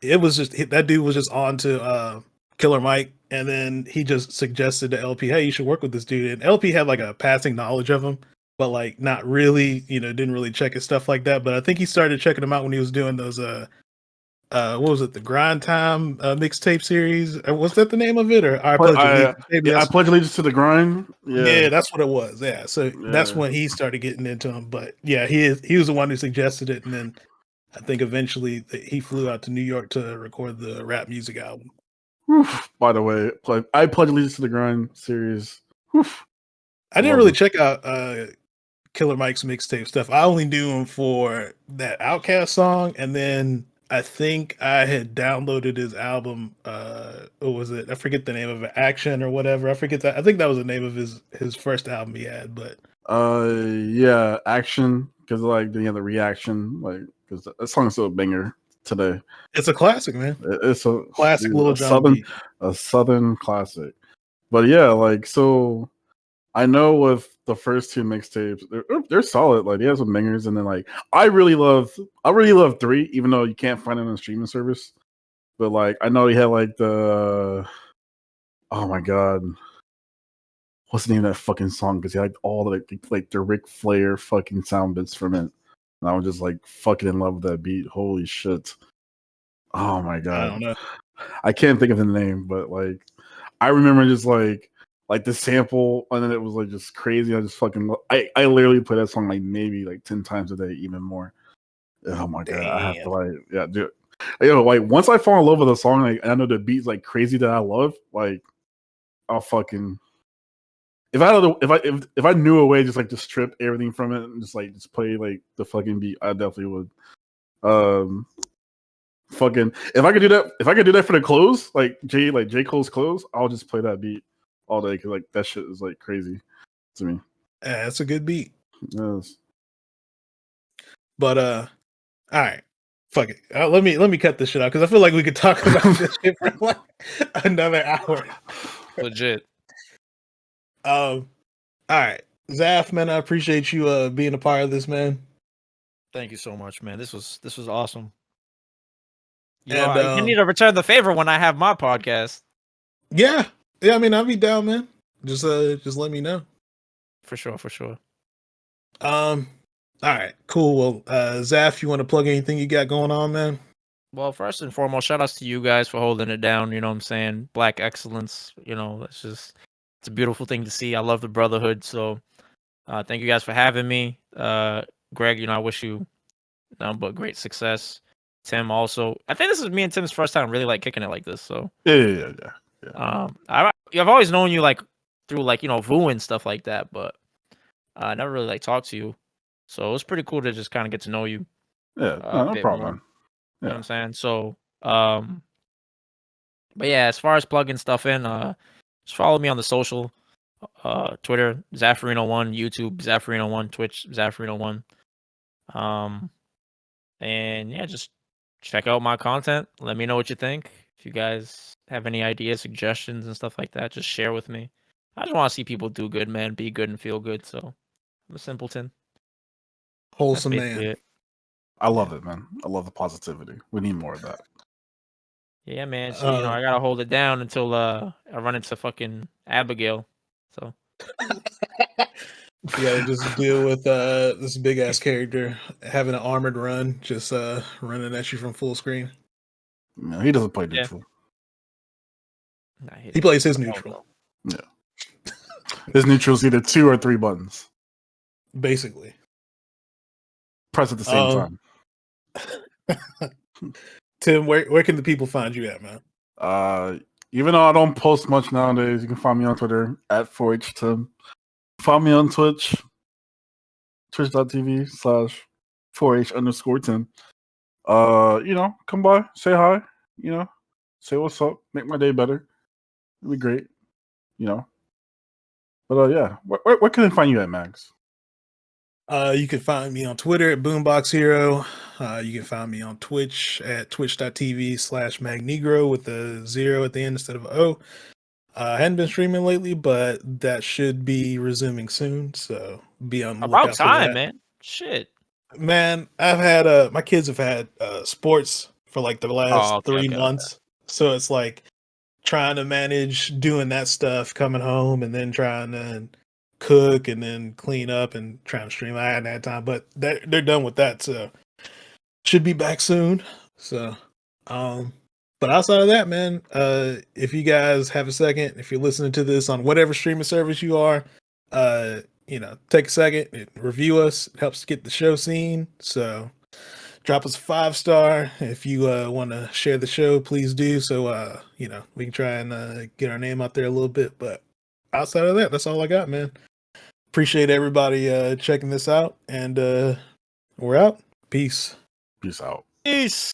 It was just that dude was just on to Killer Mike, and then he just suggested to LP, hey, you should work with this dude. And LP had like a passing knowledge of him, but like not really, didn't really check his stuff like that. But I think he started checking him out when he was doing those what was it, the Grind Time mixtape series? Was that the name of it? Or I Pledge Allegiance to the Grind. Yeah, that's what it was. Yeah, so that's when he started getting into him. But yeah, he was the one who suggested it, and then I think eventually he flew out to New York to record the rap music album. By the way, I Pledge Allegiance to the Grind series. I didn't really check out Killer Mike's mixtape stuff. I only knew him for that Outkast song, and then I think I had downloaded his album. What was it? I forget the name of it. Action or whatever. I forget that. I think that was the name of his first album he had. But Yeah, action because like the reaction, like because that song is still a banger today. It's a classic, man. It's a Classic Lil Jon beat. a southern classic. But yeah, like so, I know with the first two mixtapes, they're solid. Like they have some bangers, and then like I really love 3, even though you can't find it on a streaming service. But like I know he had like the oh my god, what's the name of that fucking song? Because he had all the like the Ric Flair fucking sound bits from it. And I was just like fucking in love with that beat. Holy shit. Oh my god. I don't know. I can't think of the name, but like I remember just like the sample, and then it was like just crazy. I just fucking I literally play that song like maybe like 10 times a day, even more. Oh my god, I have to like yeah, dude. You know, like once I fall in love with a song, like I know the beat's like crazy that I love, like I'll fucking if I knew a way just like to strip everything from it and just play like the fucking beat, I definitely would. Fucking if I could do that for the clothes, like J. Cole's clothes, I'll just play that beat all day because like that shit is like crazy to me. Yeah, it's a good beat. Yes. But all right. Fuck it. Let me cut this shit out because I feel like we could talk about this shit for like another hour. Legit. All right. Zaf, man, I appreciate you being a part of this, man. Thank you so much, man. This was awesome. You And know, you need to return the favor when I have my podcast. Yeah. I mean, I'll be down, man. Just let me know. For sure. All right, cool. Well, Zaf, you want to plug anything you got going on, man? Well, first and foremost, shout outs to you guys for holding it down. You know what I'm saying? Black excellence. You know, it's a beautiful thing to see. I love the brotherhood. So thank you guys for having me. Greg, you know, I wish you nothing but great success. Tim also. I think this is me and Tim's first time really like kicking it like this. So Yeah. I've always known you like through like, you know, VU and stuff like that, but I never really like talked to you. So it was pretty cool to just kind of get to know you. Yeah, no problem. You know what I'm saying? So, but yeah, as far as plugging stuff in, just follow me on the social, Twitter, Zaferino1, YouTube, Zaferino1, Twitch, Zaferino1. And yeah, just check out my content. Let me know what you think. If you guys have any ideas, suggestions, and stuff like that, just share with me. I just want to see people do good, man, be good and feel good. So I'm a simpleton. Wholesome man. It. I love it, man. I love the positivity. We need more of that. Yeah, man. So you know, I gotta hold it down until I run into fucking Abigail. So you gotta just deal with this big ass character having an armored run, just running at you from full screen. No, he doesn't play neutral. Nah, he plays his neutral. Yeah. His neutral is either 2 or 3 buttons. Basically. Press at the same time. Tim, where can the people find you at, man? Even though I don't post much nowadays, you can find me on Twitter at 4HTim. Find me on Twitch, twitch.tv/4H_Tim. You know, come by, say hi, you know, say what's up, make my day better. It'd be great, you know. But yeah, where can I find you at, Mags? You can find me on Twitter at Boombox Hero. You can find me on Twitch at twitch.tv/Magnegro with a 0 at the end instead of O. I hadn't been streaming lately, but that should be resuming soon. So be on the lookout about time, for that. Man. Shit. Man, I've had my kids have had sports for like the last 3 months. So it's like trying to manage doing that stuff, coming home, and then trying to cook and then clean up and trying to stream. I hadn't had time, but they're done with that, so should be back soon. So but outside of that, man, if you guys have a second, if you're listening to this on whatever streaming service you are, you know, take a second and review us. It helps get the show seen. So drop us a 5-star. If you want to share the show, please do. So you know, we can try and get our name out there a little bit. But outside of that, that's all I got, man. Appreciate everybody checking this out, and we're out. Peace. Peace out. Peace.